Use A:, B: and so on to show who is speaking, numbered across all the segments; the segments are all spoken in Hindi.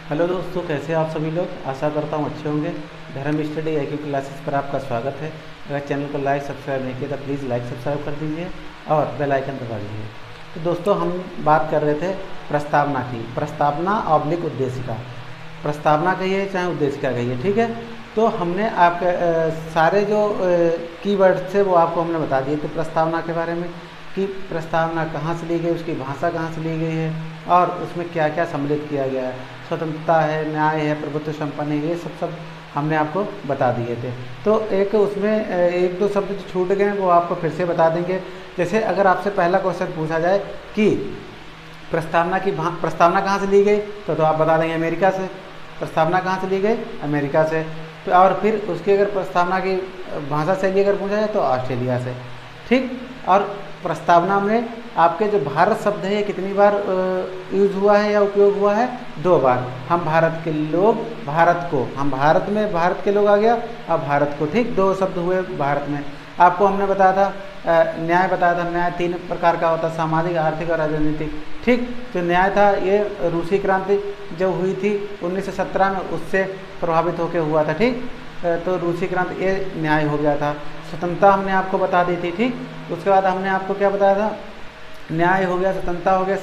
A: हेलो दोस्तों, कैसे हैं आप सभी लोग। आशा करता हूँ अच्छे होंगे। धर्म स्टडी IQ क्लासेस पर आपका स्वागत है। अगर चैनल को लाइक सब्सक्राइब नहीं किया तो प्लीज़ लाइक सब्सक्राइब कर दीजिए और बेल आइकन दबा दीजिए। तो दोस्तों, हम बात कर रहे थे प्रस्तावना की। प्रस्तावना ऑब्लिक उद्देशिका, प्रस्तावना कहिए चाहे उद्देशिका कहिए, ठीक है। तो हमने आपके सारे जो कीवर्ड थे वो आपको हमने बता दिए थे प्रस्तावना के बारे में, कि प्रस्तावना कहाँ से ली गई, उसकी भाषा कहाँ से ली गई है और उसमें क्या क्या सम्मिलित किया गया है। स्वतंत्रता है, न्याय है, प्रभुत्व संपन्न है, ये सब हमने आपको बता दिए थे। तो एक उसमें एक दो शब्द जो छूट गए वो आपको फिर से बता देंगे। जैसे अगर आपसे पहला क्वेश्चन पूछा जाए कि प्रस्तावना कहाँ से ली गई, तो आप बता देंगे अमेरिका से। प्रस्तावना कहाँ से ली गई, अमेरिका से। और फिर उसकी अगर प्रस्तावना की भाषा शैली अगर पूछा जाए तो ऑस्ट्रेलिया से, ठीक। और प्रस्तावना में आपके जो भारत शब्द है ये कितनी बार यूज़ हुआ है या उपयोग हुआ है, 2 बार। हम भारत के लोग, भारत को, हम भारत में भारत के लोग आ गया, अब भारत को, ठीक। 2 शब्द हुए भारत में। आपको हमने बताया था न्याय बताया था। न्याय 3 प्रकार का होता है, सामाजिक, आर्थिक और राजनीतिक, ठीक। जो न्याय था ये रूसी क्रांति जो हुई थी 1917 में, उससे प्रभावित होकर हुआ था, ठीक। तो रूसी क्रांति ये न्याय हो गया था। स्वतंत्रता हमने आपको बता दी थी, ठीक। उसके बाद हमने आपको क्या बताया था, न्याय हो गया, स्वतंत्रता हो गया,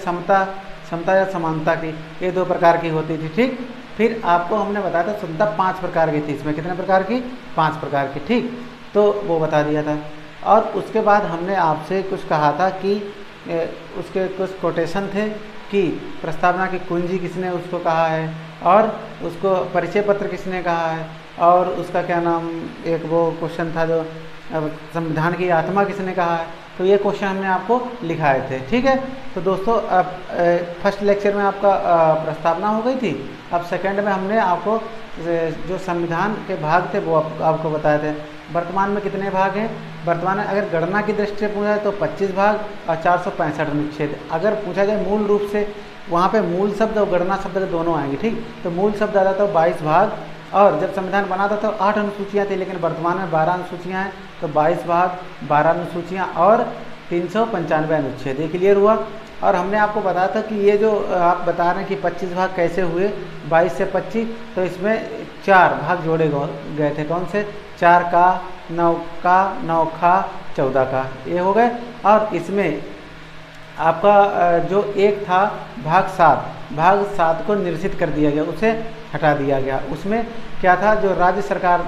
A: समता या समानता की, ये 2 प्रकार की होती थी, ठीक। फिर आपको हमने बताया था स्वतंत्रता 5 प्रकार की थी। इसमें कितने प्रकार की, 5 प्रकार की, ठीक। तो वो बता दिया था। और उसके बाद हमने आपसे कुछ कहा था कि उसके कुछ कोटेशन थे कि प्रस्तावना की कुंजी किसने उसको कहा है, और उसको परिचय पत्र किसने कहा है, और उसका क्या नाम, एक वो क्वेश्चन था जो संविधान की आत्मा किसने कहा है। तो ये क्वेश्चन हमने आपको लिखाए थे, ठीक है। तो दोस्तों, अब फर्स्ट लेक्चर में आपका प्रस्तावना हो गई थी। अब सेकंड में हमने आपको जो संविधान के भाग थे वो आपको बताए थे। वर्तमान में कितने भाग हैं, वर्तमान में अगर गणना की दृष्टि से पूछा जाए तो 25 भाग और 465 अनुच्छेद। अगर पूछा जाए मूल रूप से, वहाँ पे मूल शब्द और गणना शब्द दोनों आएंगे, ठीक। तो मूल शब्द आता था 22 भाग, और जब संविधान बना था तो 8 अनुसूचियाँ थी, लेकिन वर्तमान में 12 अनुसूचियाँ हैं। तो 22 भाग, 12 अनुसूचियाँ और 395 अनुच्छेद, ये क्लियर हुआ। और हमने आपको बताया था कि ये जो आप बता रहे हैं कि 25 भाग कैसे हुए, 22 से 25, तो इसमें 4 भाग जोड़े गए थे। कौन से, 4 का, 9 का, 9 का, 14 का, ये हो गए। और इसमें आपका जो एक था भाग 7 को निरसित कर दिया गया, उसे हटा दिया गया। उसमें क्या था, जो राज्य सरकार,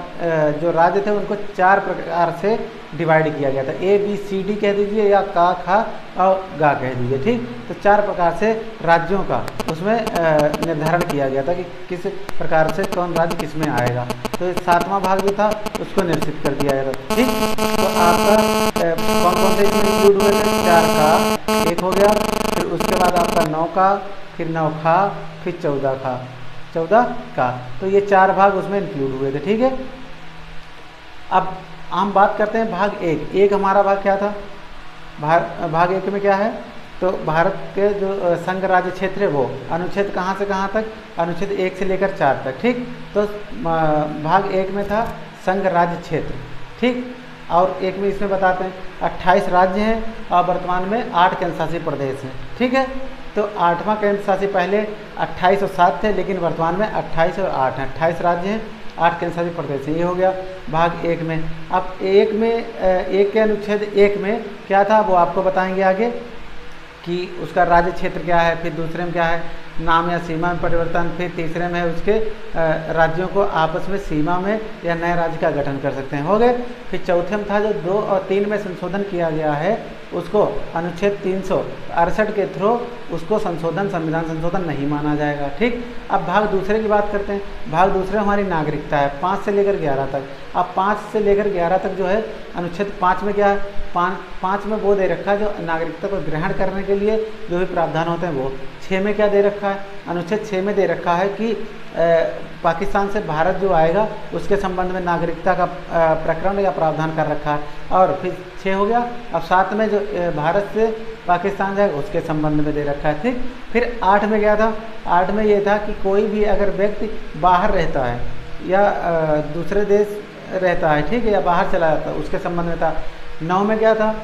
A: जो राज्य थे उनको 4 प्रकार से डिवाइड किया गया था। ABCD कह दीजिए, या का, खा और गा कह दीजिए, ठीक। तो 4 प्रकार से राज्यों का उसमें निर्धारण किया गया था कि किस प्रकार से कौन राज्य किस में आएगा। तो 7वां भाग जो था उसको निरसित कर दिया गया था, ठीक। तो आपका कौन कौन से इसमें इंक्लूड हुए थे, 4 का एक हो गया, फिर उसके बाद आपका 9 का, फिर 9 खा, फिर 14 का। तो ये 4 भाग उसमें इंक्लूड हुए थे, ठीक है। अब हम बात करते हैं भाग 1। हमारा भाग क्या था, भाग 1 में क्या है, तो भारत के जो संघ राज्य क्षेत्र है वो अनुच्छेद कहाँ से कहाँ तक, अनुच्छेद 1 से लेकर 4 तक, ठीक। तो भाग 1 में था संघ राज्य क्षेत्र, ठीक। और एक में इसमें बताते हैं 28 राज्य हैं और वर्तमान में 8 केंद्रशासित प्रदेश हैं, ठीक है। तो 8वां केंद्रशासित, पहले 28 और 7 थे, लेकिन वर्तमान में 28 और 8 हैं। 28 राज्य हैं, 8 केंद्रशासित प्रदेश हैं, ये हो गया भाग 1 में। अब 1 में, 1 के अनुच्छेद 1 में क्या था वो आपको बताएंगे आगे, कि उसका राज्य क्षेत्र क्या है, फिर दूसरे में क्या है, नाम या सीमा में परिवर्तन, फिर तीसरे में है उसके राज्यों को आपस में सीमा में या नए राज्य का गठन कर सकते हैं, हो गए। फिर चौथे में था जो 2 और 3 में संशोधन किया गया है, उसको अनुच्छेद 368 के थ्रू उसको संविधान संशोधन नहीं माना जाएगा, ठीक। अब भाग दूसरे की बात करते हैं। भाग दूसरे हमारी नागरिकता है, 5 से लेकर 11 तक। अब 5 से लेकर 11 तक जो है, अनुच्छेद 5 में क्या है, 5 में वो दे रखा है जो नागरिकता को ग्रहण करने के लिए जो भी प्रावधान होते हैं वो। 6 में क्या दे रखा है, अनुच्छेद 6 में दे रखा है कि पाकिस्तान से भारत जो आएगा उसके संबंध में नागरिकता का प्रकरण या प्रावधान कर रखा है। और फिर 6 हो गया। अब 7 में जो भारत से पाकिस्तान जाएगा उसके संबंध में दे रखा है, ठीक। फिर 8 में क्या था, 8 में ये था कि कोई भी अगर व्यक्ति बाहर रहता है या दूसरे देश रहता है, ठीक है, या बाहर चला जाता है, उसके संबंध में था। 9 में क्या था,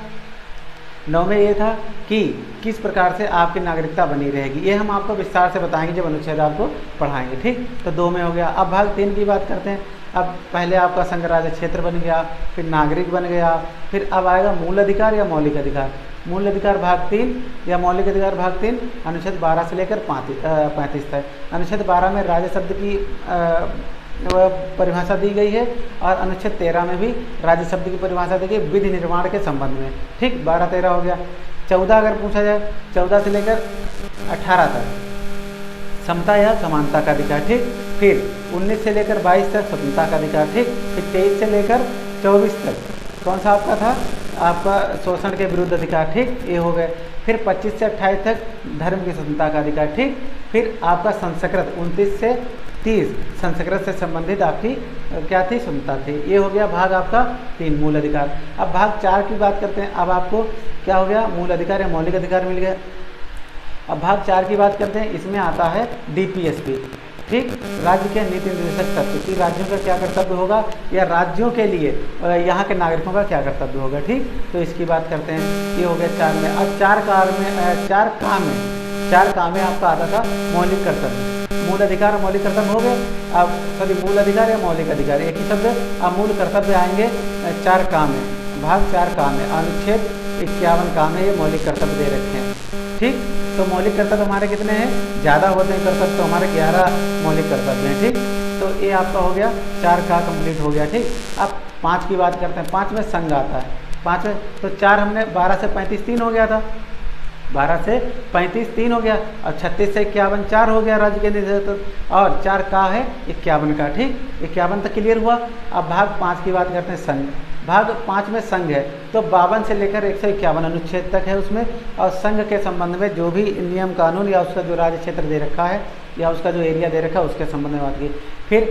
A: 9 में ये था कि किस प्रकार से आपकी नागरिकता बनी रहेगी, ये हम आपको विस्तार से बताएंगे जब अनुच्छेद आपको पढ़ाएंगे। ठीक, तो 2 में हो गया। अब भाग 3 की बात करते हैं। अब पहले आपका संघ राज्य क्षेत्र बन गया, फिर नागरिक बन गया, फिर अब आएगा मूल अधिकार या मौलिक अधिकार। मूल अधिकार भाग 3 या मौलिक अधिकार भाग 3 अनुच्छेद 12 से लेकर 35 तक। अनुच्छेद 12 में राज्य शब्द की परिभाषा दी गई है और अनुच्छेद 13 में भी राज्य शब्द की परिभाषा दी गई विधि निर्माण के संबंध में। ठीक, 12-13 हो गया। 14 अगर पूछा जाए, 14 से लेकर 18 तक समता या समानता का अधिकार। ठीक, फिर 19 से लेकर 22 तक स्वतंत्रता का अधिकार। ठीक, फिर 23 से लेकर 24 तक कौन सा आपका था, आपका शोषण के विरुद्ध अधिकार। ठीक, ये हो गए। फिर 25 से 28 तक धर्म की स्वतंत्रता का अधिकार। ठीक, फिर आपका संस्कृत 29 से 30 संस्कृत से संबंधित आपकी क्या थी, स्वतंत्रता थी। ये हो गया भाग आपका 3 मूल अधिकार। अब भाग 4 की बात करते हैं। अब आपको क्या हो गया, मूल अधिकार या मौलिक अधिकार मिल गया। अब भाग 4 की बात करते हैं। इसमें आता है DPSP। ठीक, राज्य के नीति निर्देशक तत्व कि राज्यों का क्या कर्तव्य होगा या राज्यों के लिए यहाँ के नागरिकों का क्या कर्तव्य होगा। ठीक, तो इसकी बात करते हैं। ये हो गया 4 में। अब 4 काम में आपका आता था मौलिक कर्तव्य। मूल अधिकार और मौलिक कर्तव्य हो गए। अब सॉरी, मूल अधिकार या मौलिक अधिकार एक ही शब्द। अब मूल कर्तव्य आएंगे 4 काम में, भाग 4 काम में। अनुच्छेद 51 काम है, ये मौलिक कर्तव्य दे रखे हैं। ठीक, तो मौलिक कर्तव्य हमारे कितने हैं, ज़्यादा होते हैं कर्तव्य, तो हमारे 11 मौलिक कर्तव्य हैं। ठीक, तो ये आपका हो गया 4 का कंप्लीट हो गया। ठीक, अब 5 की बात करते हैं। 5 में संघ आता है। 5 में तो 4 हमने 12 से 35 3 हो गया था, 12 से 35 3 हो गया। और 36 से 51 4 हो गया राज्य के निर्देशक, और 4 का है 51 का। ठीक, 51 तक क्लियर हुआ। अब भाग 5 की बात करते हैं, संघ। भाग 5 में संघ है, तो 52 से लेकर 151 अनुच्छेद तक है उसमें। और संघ के संबंध में जो भी नियम कानून या उसका जो राज्य क्षेत्र दे रखा है या उसका जो एरिया दे रखा है उसके संबंध में बात की। फिर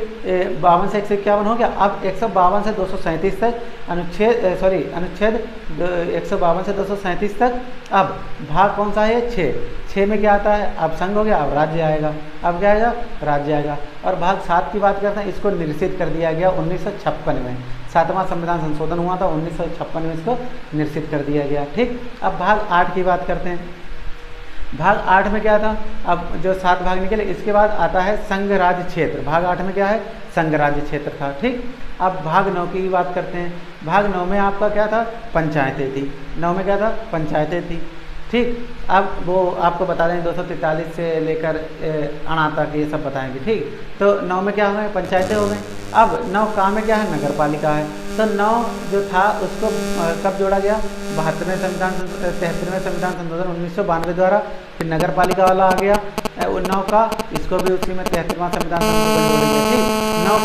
A: 52 से 151 हो गया। अब 152 से 237 तक अनुच्छेद 152 से 237 तक। अब भाग कौन सा है, 6 में क्या आता है, अब संघ हो गया, अब राज्य आएगा। अब क्या आएगा, राज्य आएगा। और भाग 7 की बात करते हैं। इसको निरसित कर दिया गया 1956 में, 7वां संविधान संशोधन हुआ था 1956 में, इसको निरसित कर दिया गया। ठीक, अब भाग 8 की बात करते हैं। भाग 8 में क्या था, अब जो 7 भाग निकले, इसके बाद आता है संघ राज्य क्षेत्र। भाग 8 में क्या है, संघ राज्य क्षेत्र था। ठीक, अब भाग 9 की बात करते हैं। भाग 9 में आपका क्या था, पंचायतें थी। 9 में क्या था, पंचायतें थी। ठीक, अब वो आपको बता दें 243 से लेकर 8 तक ये सब बताएंगे। ठीक, तो 9 में क्या हो गए, पंचायतें हो गई। अब 9 का में क्या है, नगर पालिका है। तो 9 जो था उसको कब जोड़ा गया, 73वें संविधान 73वें संविधान संशोधन 1992 द्वारा। फिर नगर पालिका वाला आ गया 9 का, इसको भी उसी में 73वां संविधान संशोधन जोड़ा गया। ठीक, 9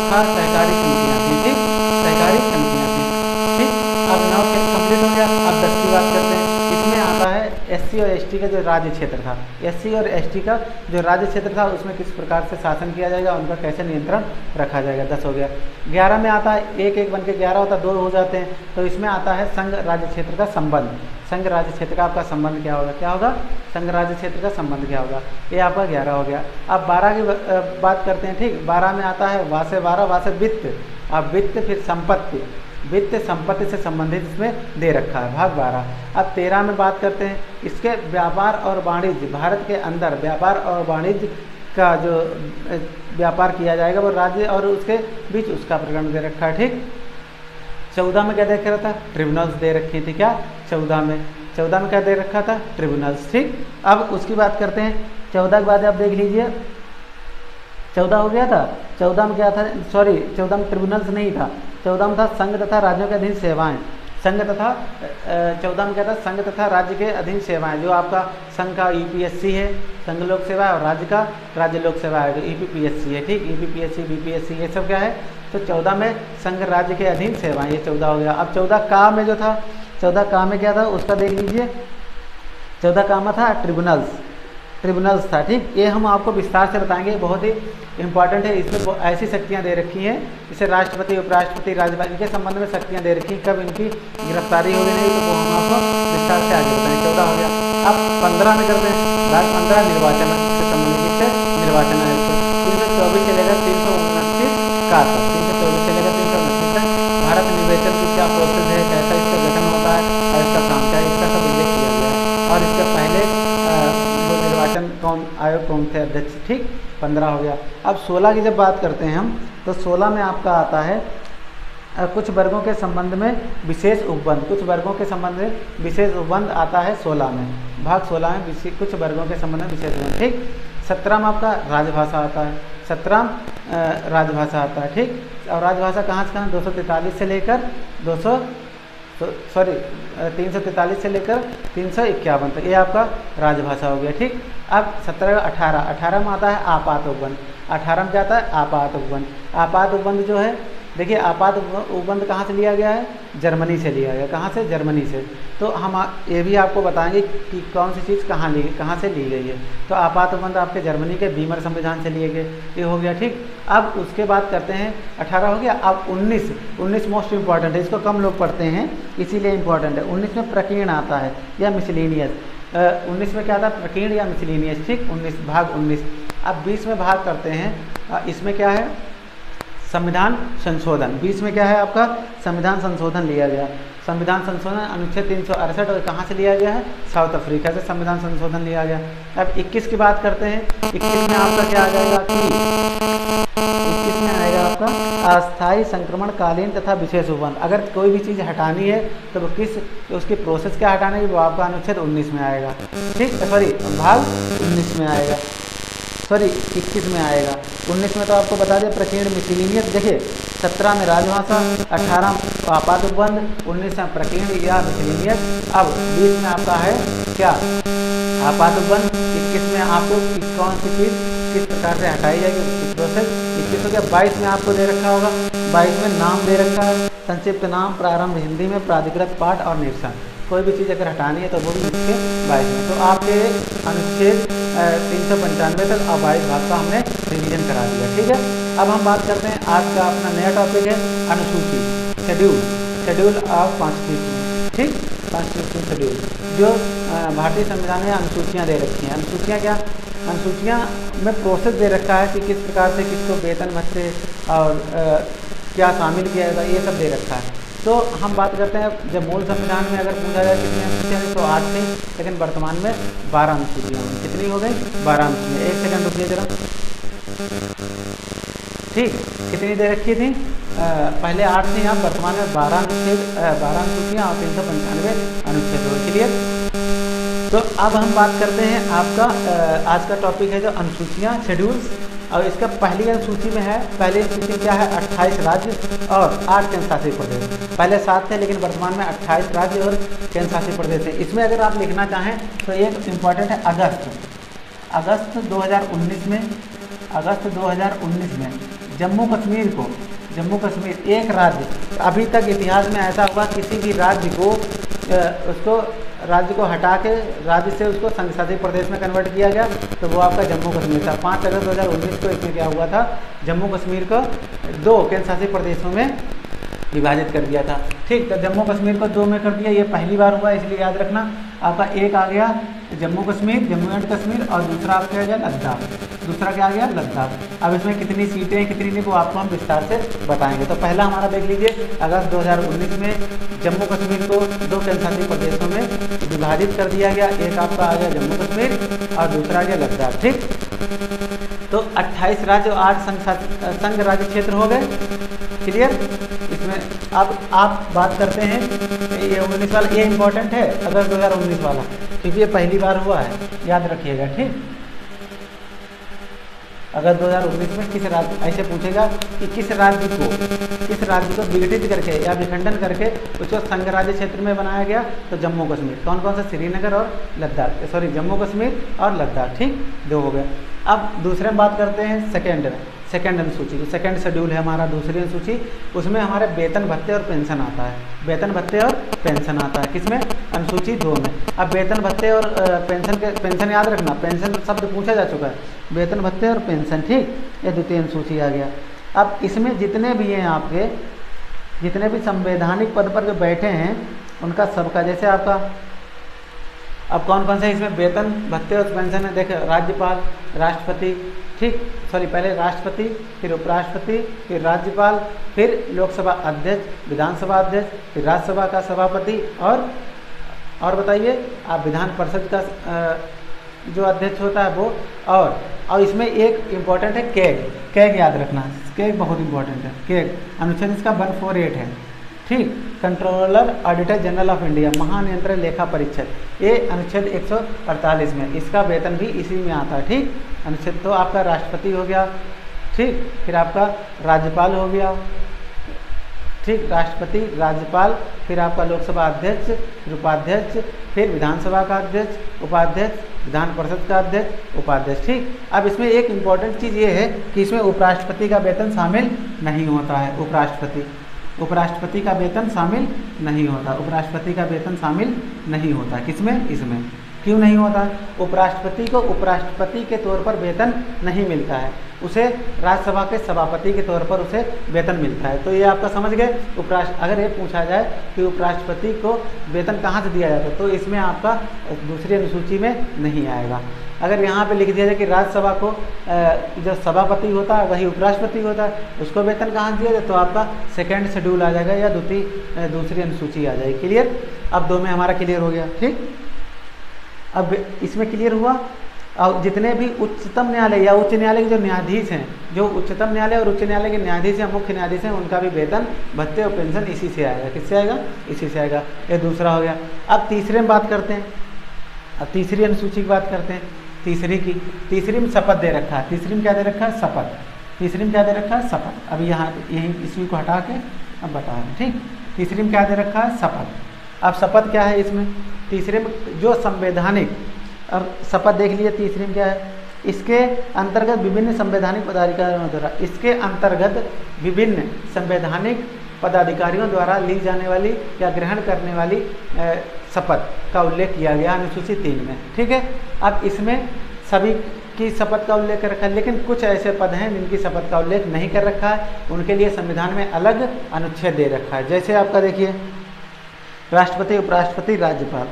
A: खा सहकारी समितियाँ थी। ठीक, सहकारी समितियाँ थी। ठीक, अब 9 के कंप्लीट हो गया। अब 10 की बात करते हैं। इसमें आता है SC और ST का जो राज्य क्षेत्र था, SC और ST का जो राज्य क्षेत्र था उसमें किस प्रकार से शासन किया जाएगा, उनका कैसे नियंत्रण रखा जाएगा। 10 हो गया। 11 में आता है, एक एक बन के 11 होता है, 2 हो जाते हैं। तो इसमें आता है संघ राज्य क्षेत्र का संबंध। संघ राज्य क्षेत्र का आपका संबंध क्या होगा, क्या होगा, संघ राज्य क्षेत्र का संबंध क्या होगा, ये आपका 11 हो गया। अब 12 की बात करते हैं। ठीक, 12 में आता है वा से 12, वा से वित्त। अब वित्त, फिर संपत्ति, वित्त संपत्ति से संबंधित इसमें दे रखा है भाग 12। अब 13 में बात करते हैं। इसके व्यापार और वाणिज्य, भारत के अंदर व्यापार और वाणिज्य का जो व्यापार किया जाएगा वो राज्य और उसके बीच उसका प्रकरण दे रखा है। ठीक, 14 में क्या देख रहा था, ट्रिब्यूनल्स दे रखी थी। क्या 14 में क्या दे रखा था, ट्रिब्यूनल्स। ठीक, अब उसकी बात करते हैं। 14 के बाद आप देख लीजिए, 14 हो गया था। 14 में क्या था, सॉरी 14 में ट्रिब्यूनल्स नहीं था, 14 में था संघ तथा राज्यों के अधीन सेवाएं। संघ तथा 14 में क्या था, संघ तथा राज्य के अधीन सेवाएं। जो आपका संघ का UPSC है, संघ लोक सेवा है, और राज्य का राज्य लोक सेवा है, जो EPPSC है। ठीक, EPPSC BPSC ये सब क्या है। तो 14 में संघ राज्य के अधीन सेवाएं, ये 14 हो गया। अब 14 का में जो था, 14 का में क्या था उसका देख लीजिए। 14 का में था ट्रिब्यूनल्स था। ठीक, ये हम आपको विस्तार से बताएंगे, बहुत ही इंपॉर्टेंट है। इसमें ऐसी शक्तियां दे रखी हैं, जैसे राष्ट्रपति, उपराष्ट्रपति, राज्यपाल, इनके संबंध में शक्तियां दे रखी हैं। कब इनकी गिरफ्तारी होगी नहीं, तो वो हम आपको विस्तार से आगे बताएंगे। 14 हो गया। अब 15 में करते हैं। भाग 15 निर्वाचन से संबंधित है। निर्वाचन आयोग 324 से लेकर 329 का 324 से लेकर 329 तक। भारत निर्वाचन की क्या प्रोसेस है, कैसा इसका गठन होता है, इसका काम क्या है, इसका सब उल्लेख किया गया है। और इसके पहले वो निर्वाचन कौन आयोग कौन थे अध्यक्ष, ठीक 15 हो गया। अब 16 की जब बात करते हैं हम, तो 16 में आपका आता है कुछ वर्गों के संबंध में विशेष उपबंध। कुछ वर्गों के संबंध में विशेष उपबंध आता है 16 में, भाग 16 में कुछ वर्गों के संबंध में विशेष उपबंध, ठीक। 17 में आपका राजभाषा आता है, 17 राजभाषा आता है, ठीक। और राजभाषा कहाँ से कहाँ, 243 से लेकर 343 से लेकर 351 तक, ये आपका राजभाषा हो गया, ठीक। अब 17 18 में आता है आपात उपबंध। 18 में जाता है आपात उपबंध। आपात उपबंध जो है, देखिए आपात उपबंध कहाँ से लिया गया है, जर्मनी से लिया गया। कहाँ से, जर्मनी से। तो हम ये भी आपको बताएंगे कि कौन सी चीज़ कहाँ से ली गई है। तो आपात उपबंध आपके जर्मनी के बीमर संविधान से लिए गए, ये हो गया, ठीक। अब उसके बाद करते हैं, 18 हो गया। अब 19 मोस्ट इंपॉर्टेंट है, इसको कम लोग पढ़ते हैं इसीलिए इंपॉर्टेंट है। 19 में प्रकीर्ण आता है या मिसलेनियस। 19 में क्या था, प्रकीर्ण या मिसलेनियस, ठीक। 19 भाग 19। अब 20 में भाग करते हैं, इसमें क्या है, संविधान संशोधन। 20 में क्या है आपका, संविधान संशोधन लिया गया। संविधान संशोधन अनुच्छेद 368 और कहाँ से लिया गया है, साउथ अफ्रीका से संविधान संशोधन लिया गया। अब 21 की बात करते हैं। 21 में आपका क्या आ जाएगा कि 21 में आएगा आपका अस्थायी संक्रमणकालीन तथा विशेष उपबंध। अगर कोई भी चीज़ हटानी है तो वो उसकी प्रोसेस क्या हटाने की, वो आपका अनुच्छेद 19 में आएगा, ठीक। सॉरी, भाग 19 में आएगा, सॉरी 21 में आएगा। 19 में तो आपको बता दें प्रकीर्ण मिसलेनियस। देखिए 17 में राजभाषा, 18 में आपात उपबंध, 19 में प्रकीर्ण या मिसलेनियस। अब 20 में आपका है क्या, आपात उपबंध। 21 में आपको कौन सी चीज़ किस प्रकार से हटाई जाएगी उसकी प्रोसेस। 21 हो गया। 22 में आपको दे रखा होगा, 22 में नाम दे रखा है, संक्षिप्त नाम, प्रारंभ हिंदी में, प्राधिकृत पाठ और निरसन। कोई भी चीज़ अगर हटानी है तो वो भी इसके 22 में। तो आपके अनुच्छेद 395 तक अब 22 भाग का हमने रिवीजन करा दिया, ठीक है। अब हम बात करते हैं, आज का अपना नया टॉपिक है अनुसूची, शेड्यूल ऑफ कॉन्स्टिट्यूशन, ठीक। कॉन्स्टिट्यूशन शेड्यूल, जो भारतीय संविधान में अनुसूचियाँ दे रखी हैं। अनुसूचियाँ क्या, अनुसूचियाँ में प्रोसेस दे रखा है कि किस प्रकार से किसको वेतन भत्ते और क्या शामिल किया जाएगा, ये सब दे रखा है। तो हम बात करते हैं, जब मूल संविधान में अगर पूछा जाए कितनी अनुसूचियाँ थी तो 8 थी, लेकिन वर्तमान में 12 अनुसूचियाँ हुई। कितनी हो गई, 12 अनुसूचियाँ। 1 सेकंड रुकिए जरा, ठीक। कितनी दे रखी थी, पहले 8 थी, यहाँ वर्तमान में 12 अनुसूचियाँ और 395 अनुच्छेद हो। क्लियर। तो अब हम बात करते हैं, आपका आज का टॉपिक है जो अनुसूचियाँ, शेड्यूल्स। और इसका पहली अनुसूची में है, पहली अनुसूची क्या है, 28 राज्य और 8 केंद्र शासित प्रदेश। पहले 7 थे लेकिन वर्तमान में 28 राज्य और केंद्र शासित प्रदेश है। इसमें अगर आप लिखना चाहें तो एक इम्पॉर्टेंट है अगस्त 2019 में, अगस्त 2019 में जम्मू कश्मीर एक राज्य, अभी तक इतिहास में ऐसा हुआ किसी भी राज्य को हटा के राज्य से उसको संघ शासित प्रदेश में कन्वर्ट किया गया, तो वो आपका जम्मू कश्मीर था। 5 अगस्त 2019 को इसमें क्या हुआ था, जम्मू कश्मीर को 2 केंद्र शासित प्रदेशों में विभाजित कर दिया था, ठीक। तो जम्मू कश्मीर को 2 में कर दिया, ये पहली बार हुआ, इसलिए याद रखना। आपका एक आ गया जम्मू एंड कश्मीर और दूसरा आपका आ गया लद्दाख। दूसरा क्या आ गया, लद्दाख। अब इसमें कितनी सीटें हैं कितनी नहीं वो आपको हम विस्तार से बताएंगे। तो पहला हमारा देख लीजिए, अगस्त 2019 में जम्मू कश्मीर को 2 केंद्र शासित प्रदेशों में विभाजित कर दिया गया। एक आपका आ गया जम्मू कश्मीर और दूसरा आ गया लद्दाख, ठीक। तो 28 राज्य और 8 संघ राज्य क्षेत्र हो गए। क्लियर। इसमें अब आप बात करते हैं, ये 19 वाला, ये इंपॉर्टेंट है अगस्त 2019 वाला, क्योंकि ये पहली बार हुआ है, याद रखिएगा, ठीक। अगस्त 2019 में किस राज्य, ऐसे पूछेगा कि किस राज्य को विघटित करके या विखंडन करके उसको संघ राज्य क्षेत्र में बनाया गया, तो जम्मू कश्मीर। कौन कौन सा, श्रीनगर और लद्दाख, सॉरी जम्मू कश्मीर और लद्दाख, ठीक। 2 हो गए। अब दूसरे में बात करते हैं सेकंड अनुसूची, जो सेकंड शेड्यूल है हमारा, दूसरी अनुसूची। उसमें हमारे वेतन भत्ते और पेंशन आता है, वेतन भत्ते और पेंशन आता है। किसमें, अनुसूची 2 में। अब वेतन भत्ते और पेंशन याद रखना, पेंशन शब्द पूछा जा चुका है, वेतन भत्ते और पेंशन, ठीक। ये द्वितीय अनुसूची आ गया। अब इसमें जितने भी हैं आपके, जितने भी संवैधानिक पद पर जो बैठे हैं उनका सबका, जैसे आपका अब कौन कौन से इसमें वेतन भत्ते और पेंशन है, देखो राज्यपाल, राष्ट्रपति, ठीक। सॉरी, पहले राष्ट्रपति, फिर उपराष्ट्रपति, फिर राज्यपाल, फिर लोकसभा अध्यक्ष, विधानसभा अध्यक्ष, फिर राज्यसभा का सभापति और और बताइए आप विधान परिषद का जो अध्यक्ष होता है वो, और इसमें एक इम्पॉर्टेंट है कैग। कैग याद रखना, कैग बहुत इंपॉर्टेंट है। कैग अनुच्छेद इसका 148 है, ठीक। Controller auditor general of India, महानियंत्रक लेखा परीक्षक, ये अनुच्छेद 148 में, इसका वेतन भी इसी में आता है, ठीक। अनुच्छेद तो आपका राष्ट्रपति हो गया, ठीक, फिर आपका राज्यपाल हो गया, ठीक, राष्ट्रपति, राज्यपाल, फिर आपका लोकसभा अध्यक्ष, फिर उपाध्यक्ष, फिर विधानसभा का अध्यक्ष, उपाध्यक्ष, विधान परिषद का अध्यक्ष, उपाध्यक्ष, ठीक। अब इसमें एक इम्पॉर्टेंट चीज़ ये है कि इसमें उपराष्ट्रपति का वेतन शामिल नहीं होता है। उपराष्ट्रपति का वेतन शामिल नहीं होता, उपराष्ट्रपति का वेतन शामिल नहीं होता। किसमें? इसमें। क्यों नहीं होता? उपराष्ट्रपति को उपराष्ट्रपति के तौर पर वेतन नहीं मिलता है, उसे राज्यसभा के सभापति के तौर पर उसे वेतन मिलता है। तो ये आपका समझ गए। अगर ये पूछा जाए कि उपराष्ट्रपति को वेतन कहाँ से दिया जाता है, तो इसमें आपका दूसरी अनुसूची में नहीं आएगा। अगर यहाँ पे लिख दिया जाए कि राज्यसभा को जो सभापति होता है वही उपराष्ट्रपति होता है, उसको वेतन कहाँ दिया जाए, तो आपका सेकेंड शेड्यूल आ जाएगा या दूसरी अनुसूची आ जाएगी। क्लियर? अब दो में हमारा क्लियर हो गया, ठीक। अब इसमें क्लियर हुआ। और जितने भी उच्चतम न्यायालय या उच्च न्यायालय के जो न्यायाधीश हैं, जो उच्चतम न्यायालय और उच्च न्यायालय के न्यायाधीश या मुख्य न्यायाधीश हैं, उनका भी वेतन, भत्ते और पेंशन इसी से आएगा। किससे आएगा? इसी से आएगा। ये दूसरा हो गया। अब तीसरे में बात करते हैं, अब तीसरी अनुसूची की बात करते हैं। तीसरी में शपथ दे रखा है। तीसरी में क्या दे रखा है? शपथ। तीसरी में क्या दे रखा है? शपथ। अभी यहाँ यही इसमें को हटा के अब बता रहे हैं, ठीक। तीसरी में क्या दे रखा है? शपथ। अब शपथ क्या है इसमें? तीसरे में जो संवैधानिक, अब शपथ देख लिए। तीसरे में क्या है? इसके अंतर्गत विभिन्न संवैधानिक पदाधिकारियों द्वारा, इसके अंतर्गत विभिन्न संवैधानिक पदाधिकारियों द्वारा ली जाने वाली या ग्रहण करने वाली शपथ का उल्लेख किया गया अनुसूची 3 में, ठीक है। अब इसमें सभी की शपथ का उल्लेख कर रखा है, लेकिन कुछ ऐसे पद हैं जिनकी शपथ का उल्लेख नहीं कर रखा है, उनके लिए संविधान में अलग अनुच्छेद दे रखा है। जैसे आपका देखिए राष्ट्रपति, उपराष्ट्रपति, राज्यपाल,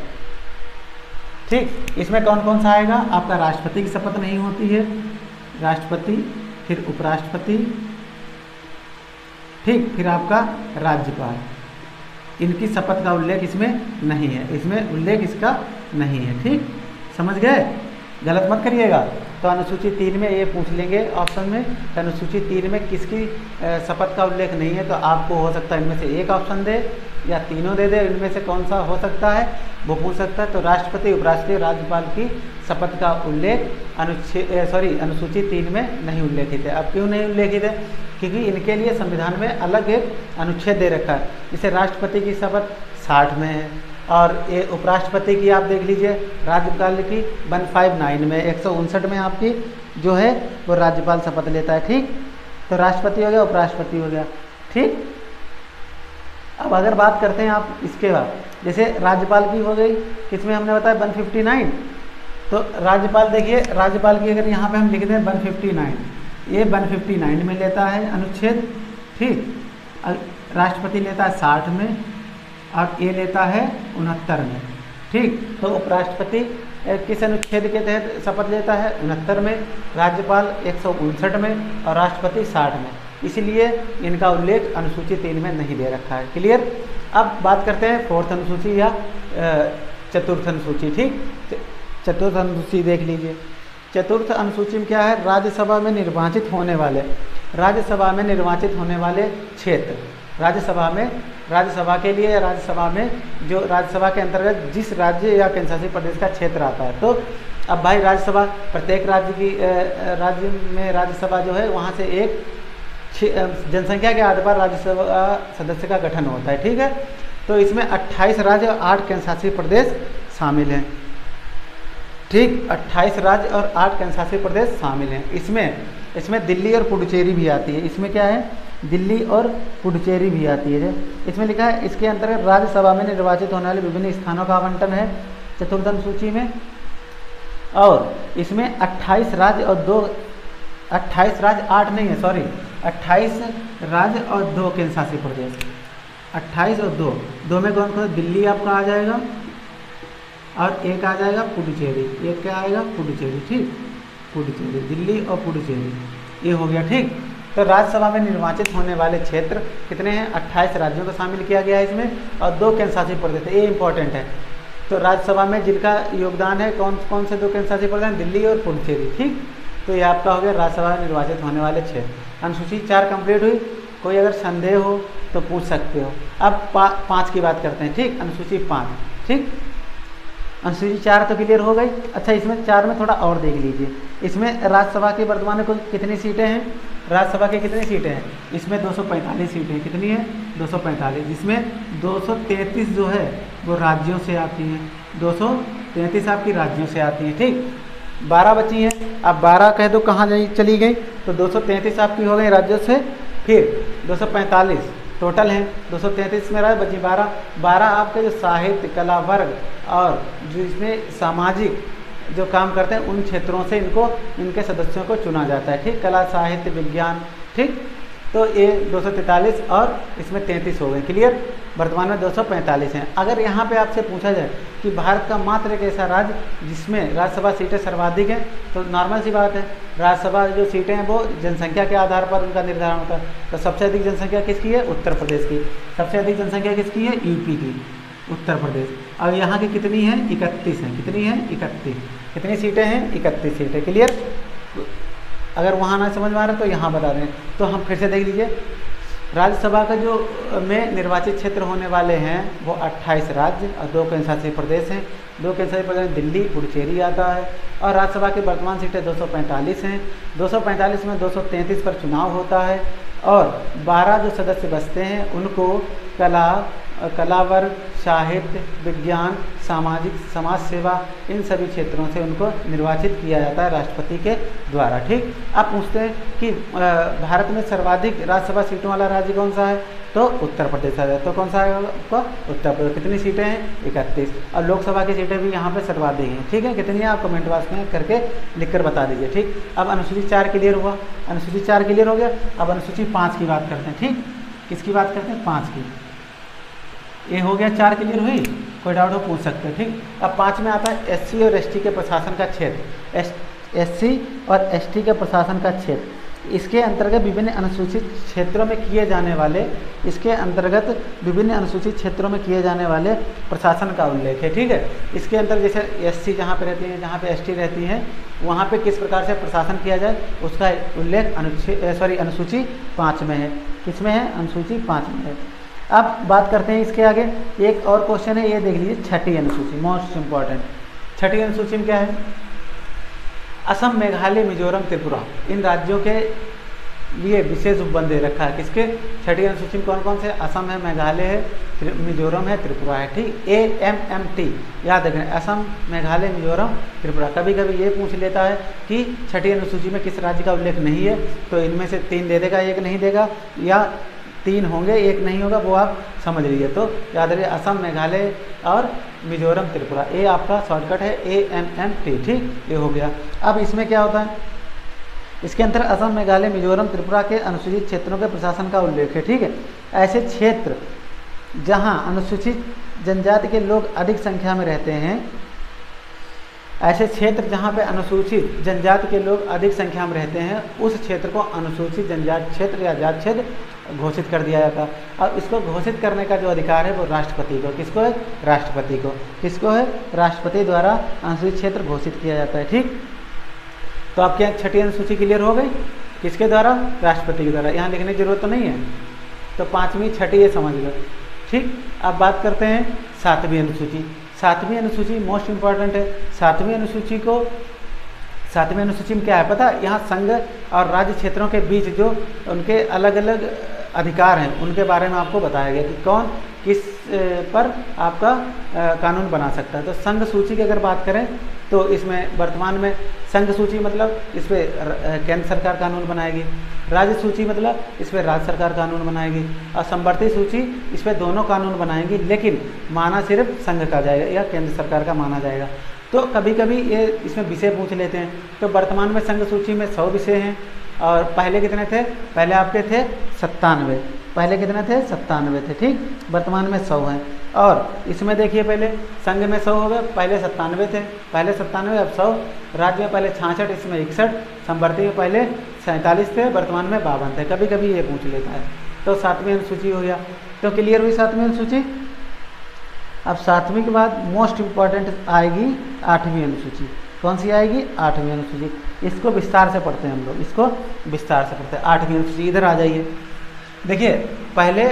A: ठीक। इसमें कौन कौन सा आएगा? आपका राष्ट्रपति की शपथ नहीं होती है, राष्ट्रपति, फिर उपराष्ट्रपति, ठीक, फिर आपका राज्यपाल, इनकी शपथ का उल्लेख इसमें नहीं है, इसमें उल्लेख इसका नहीं है, ठीक। समझ गए? गलत मत करिएगा। तो अनुसूची 3 में ये पूछ लेंगे ऑप्शन में, तो अनुसूची 3 में किसकी शपथ का उल्लेख नहीं है, तो आपको हो सकता है इनमें से एक ऑप्शन दे या तीनों दे दे, इनमें से कौन सा हो सकता है वो पूछ सकता है। तो राष्ट्रपति, उपराष्ट्रपति, राज्यपाल की शपथ का उल्लेख अनुसूची 3 में नहीं उल्लेखित है। अब क्यों नहीं उल्लेखित है? क्योंकि इनके लिए संविधान में अलग एक अनुच्छेद दे रखा है। जैसे राष्ट्रपति की शपथ 60 में है, और ये उपराष्ट्रपति की आप देख लीजिए राज्यपाल की 159 में, 159 में आपकी जो है वो राज्यपाल शपथ लेता है, ठीक। तो राष्ट्रपति हो गया, उपराष्ट्रपति हो गया, ठीक। अब अगर बात करते हैं आप इसके बाद, जैसे राज्यपाल की हो गई, किसमें हमने बताया 159, तो राज्यपाल देखिए, राज्यपाल की अगर यहाँ पे हम लिख दें 159, ये 159 में लेता है अनुच्छेद, ठीक। राष्ट्रपति लेता है 60 में, और ये लेता है 69 में, ठीक। तो उपराष्ट्रपति किस अनुच्छेद के तहत शपथ लेता है? 69 में, राज्यपाल 159 में, और राष्ट्रपति 60 में। इसलिए इनका उल्लेख अनुसूची 3 में नहीं दे रखा है। क्लियर? अब बात करते हैं फोर्थ अनुसूची या चतुर्थ अनुसूची, ठीक। चतुर्थ अनुसूची देख लीजिए। चतुर्थ अनुसूची में क्या है? राज्यसभा में निर्वाचित होने वाले क्षेत्र, राज्यसभा के लिए, राज्यसभा में जो राज्यसभा के अंतर्गत जिस राज्य या केंद्रशासित प्रदेश का क्षेत्र आता है, तो अब भाई राज्यसभा, प्रत्येक राज्य में राज्यसभा जो है वहाँ से एक जनसंख्या के आधार पर राज्यसभा सदस्य का गठन होता है, ठीक है। तो इसमें 28 राज्य और 8 केंद्रशासित प्रदेश शामिल हैं, ठीक। 28 राज्य और 8 केंद्रशासित प्रदेश शामिल हैं। इसमें दिल्ली और पुडुचेरी भी आती है। इसमें क्या है? दिल्ली और पुडुचेरी भी आती है। इसमें लिखा है इसके अंतर्गत राज्यसभा में निर्वाचित होने वाले विभिन्न स्थानों का आवंटन है चतुर्थ अनुसूची में, और इसमें 28 राज्य और 28 राज्य 8 नहीं है, सॉरी, 28 राज्य और 2 केंद्रशासित प्रदेश, 28 और 2 में कौन कौन? दिल्ली आपका आ जाएगा, और एक आ जाएगा पुडुचेरी, एक क्या आएगा? पुडुचेरी, ठीक। पुडुचेरी, दिल्ली और पुडुचेरी, ये हो गया, ठीक। तो राज्यसभा में निर्वाचित होने वाले क्षेत्र कितने हैं? 28 राज्यों को शामिल किया गया है इसमें, और 2 केंद्रशासित प्रदेश, ये इंपॉर्टेंट है। तो राज्यसभा में जिनका योगदान है कौन कौन से 2 केंद्र शासित प्रदेश, दिल्ली और पुडुचेरी। ठीक, तो ये आपका हो गया राज्यसभा में निर्वाचित होने वाले 6। अनुसूची 4 कंप्लीट हुई। कोई अगर संदेह हो तो पूछ सकते हो। अब 5 की बात करते हैं। ठीक, अनुसूची 5। ठीक, अनुसूची 4 तो क्लियर हो गई। अच्छा, इसमें 4 में थोड़ा और देख लीजिए। इसमें राज्यसभा की वर्तमान में कुल कितनी सीटें हैं? राज्यसभा की कितनी सीटें हैं? इसमें 245 सीटें। कितनी है? 245। जिसमें 233 जो है वो राज्यों से आती हैं। 233 आपकी राज्यों से आती हैं। ठीक, 12 बची हैं। अब 12 कह दो कहाँ चली गई, तो 233 आपकी हो गई राज्यों से, फिर 245 टोटल हैं। 233 में रहा, बची 12 आपके जो साहित्य, कला वर्ग और जिसमें सामाजिक जो काम करते हैं उन क्षेत्रों से इनके सदस्यों को चुना जाता है। ठीक, कला, साहित्य, विज्ञान। ठीक, तो ये 243 और इसमें 33 हो गए। क्लियर, वर्तमान में 245 हैं। अगर यहाँ पे आपसे पूछा जाए कि भारत का मात्र एक ऐसा राज्य जिसमें राज्यसभा सीटें सर्वाधिक हैं, तो नॉर्मल सी बात है, राज्यसभा जो सीटें हैं वो जनसंख्या के आधार पर उनका निर्धारण होता है। तो सबसे अधिक जनसंख्या किसकी है? उत्तर प्रदेश की। सबसे अधिक जनसंख्या किसकी है? यूपी की, उत्तर प्रदेश। अब यहाँ की कितनी है? 31 हैं। कितनी है? 31। कितनी सीटें हैं? 31 सीटें। क्लियर, अगर वहाँ ना समझ में आ रहा तो यहाँ बता दें। तो हम फिर से देख लीजिए, राज्यसभा का जो में निर्वाचित क्षेत्र होने वाले हैं वो 28 राज्य और 2 केंद्र शासित प्रदेश हैं। 2 केंद्र शासित प्रदेश दिल्ली, पुडुचेरी आता है। और राज्यसभा की वर्तमान सीटें 245 हैं। 245 में 233 पर चुनाव होता है और 12 जो सदस्य बचते हैं उनको कला वर्ग, साहित्य, विज्ञान, सामाजिक, समाज सेवा, इन सभी क्षेत्रों से उनको निर्वाचित किया जाता है राष्ट्रपति के द्वारा। ठीक, आप पूछते हैं कि भारत में सर्वाधिक राज्यसभा सीटों वाला राज्य कौन सा है, तो उत्तर प्रदेश है। तो कौन सा है आपका? उत्तर प्रदेश। कितनी सीटें हैं? 31। और लोकसभा की सीटें भी यहाँ पे सर्वाधिक हैं। ठीक है, कितनी है आप कमेंट बॉक्स में करके लिखकर बता दीजिए। ठीक, अब अनुसूची 4 क्लियर हुआ। अनुसूची 4 क्लियर हो गया। अब अनुसूची 5 की बात करते हैं। ठीक, किसकी बात करते हैं? 5 की। ये हो गया, 4 क्लियर हुई। कोई डाउट हो पूछ सकते हैं। ठीक, अब 5 में आता है SC और ST के प्रशासन का क्षेत्र। SC और ST के प्रशासन का क्षेत्र, इसके अंतर्गत विभिन्न अनुसूचित क्षेत्रों में किए जाने वाले प्रशासन का उल्लेख है। ठीक है, इसके अंदर जैसे SC जहाँ पे रहती है, जहाँ पे ST रहती हैं, वहाँ पे किस प्रकार से प्रशासन किया जाए उसका उल्लेख अनुसूची 5 में है। किसमें है? अनुसूची 5 में है। अब बात करते हैं इसके आगे। एक और क्वेश्चन है, ये देख लीजिए, 6ठी अनुसूची, मोस्ट इम्पॉर्टेंट। 6ठी अनुसूची में क्या है? असम, मेघालय, मिजोरम, त्रिपुरा, इन राज्यों के लिए विशेष उपबंध दे रखा है। किसके? 6ठी अनुसूची में कौन कौन से? असम है, मेघालय है, मिजोरम है, त्रिपुरा है। ठीक, AMMT याद रखें, असम, मेघालय, मिजोरम, त्रिपुरा। कभी कभी ये पूछ लेता है कि 6ठी अनुसूची में किस राज्य का उल्लेख नहीं है, तो इनमें से 3 दे देगा, 1 नहीं देगा, या 3 होंगे 1 नहीं होगा, वो आप समझ लीजिए। तो याद रखिए, असम, मेघालय और मिजोरम, त्रिपुरा, ये आपका शॉर्टकट है AMMT। ठीक, ये हो गया। अब इसमें क्या होता है? इसके अंदर असम, मेघालय, मिजोरम, त्रिपुरा के अनुसूचित क्षेत्रों के प्रशासन का उल्लेख है। ठीक है, ऐसे क्षेत्र जहां अनुसूचित जनजाति के लोग अधिक संख्या में रहते हैं, ऐसे क्षेत्र जहाँ पे अनुसूचित जनजाति के लोग अधिक संख्या में रहते हैं, उस क्षेत्र को अनुसूचित जनजाति क्षेत्र या जाति क्षेत्र घोषित कर दिया जाता है। और इसको घोषित करने का जो अधिकार है वो राष्ट्रपति को। किसको है? राष्ट्रपति को। किसको है? राष्ट्रपति द्वारा अनुसूचित क्षेत्र घोषित किया जाता है। ठीक, तो आपके यहाँ 6ठी अनुसूची क्लियर हो गई। किसके द्वारा? राष्ट्रपति के द्वारा। यहाँ लिखने की जरूरत तो नहीं है, तो 5वीं 6ठी ये समझ लो। ठीक, अब बात करते हैं 7वीं अनुसूची। 7वीं अनुसूची मोस्ट इम्पॉर्टेंट है। 7वीं अनुसूची में क्या है पता? यहाँ संघ और राज्य क्षेत्रों के बीच जो उनके अलग अलग अधिकार हैं उनके बारे में आपको बताया गया कि कौन किस पर आपका कानून बना सकता है। तो संघ सूची की अगर बात करें तो इसमें वर्तमान में संघ सूची मतलब इस पर केंद्र सरकार कानून बनाएगी, राज्य सूची मतलब इस पर राज्य सरकार कानून बनाएगी, और संवर्ती सूची इस पर दोनों कानून बनाएंगी, लेकिन माना सिर्फ संघ का जाएगा या केंद्र सरकार का माना जाएगा। तो कभी कभी ये इसमें विषय पूछ लेते हैं। तो वर्तमान में संघ सूची में 100 विषय हैं, और पहले कितने थे? पहले आपके थे 97। पहले कितने थे? 97 थे। ठीक, वर्तमान में 100 हैं। और इसमें देखिए, पहले संघ में 100 हो गए, पहले 97 थे, पहले 97 अब 100। राज्य में पहले 66, इसमें 61, संवर्ती में पहले 47 थे, वर्तमान में 52 थे। कभी कभी ये पूछ लेता है। तो 7वीं अनुसूची हो गया। तो क्लियर हुई 7वीं अनुसूची। अब 7वीं के बाद मोस्ट इम्पॉर्टेंट आएगी 8वीं अनुसूची। कौन सी आएगी? 8वीं अनुसूची। इसको विस्तार से पढ़ते हैं हम लोग, इसको विस्तार से पढ़ते हैं। 8वीं अनुसूची, इधर आ जाइए। देखिए पहले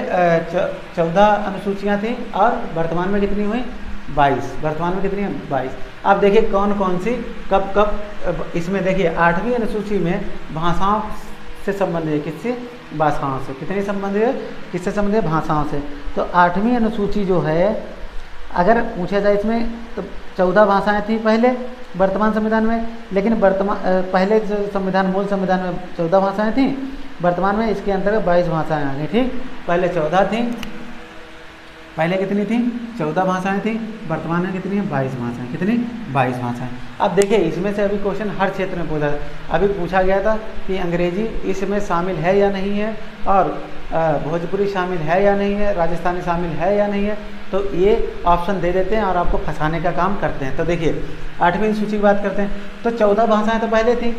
A: 14 अनुसूचियाँ थी और वर्तमान में कितनी हुई? 22। वर्तमान में कितनी है? 22। अब देखिए कौन कौन सी कब कब इसमें देखिए 8वीं अनुसूची में भाषाओं से संबंधित है। किससे? भाषाओं से। कितनी संबंधित है? किससे संबंधित है? भाषाओं से। तो 8वीं अनुसूची जो है अगर पूछा जाए इसमें तो 14 भाषाएं थी पहले वर्तमान संविधान में, लेकिन पहले जो संविधान मूल संविधान में 14 भाषाएं थी, वर्तमान में इसके अंतर्गत 22 भाषाएं आ गई। ठीक, पहले 14 थी, पहले कितनी थी? 14 भाषाएं थी, वर्तमान में कितनी है? 22 भाषाएं। कितनी? 22 भाषाएं। अब देखिए इसमें से अभी क्वेश्चन हर क्षेत्र में पूछा, अभी पूछा गया था कि अंग्रेजी इसमें शामिल है या नहीं है, और भोजपुरी शामिल है या नहीं है, राजस्थानी शामिल है या नहीं है। तो ये ऑप्शन दे देते हैं और आपको फंसाने का काम करते हैं। तो देखिए 8वीं सूची की बात करते हैं तो 14 भाषाएं तो पहले थी।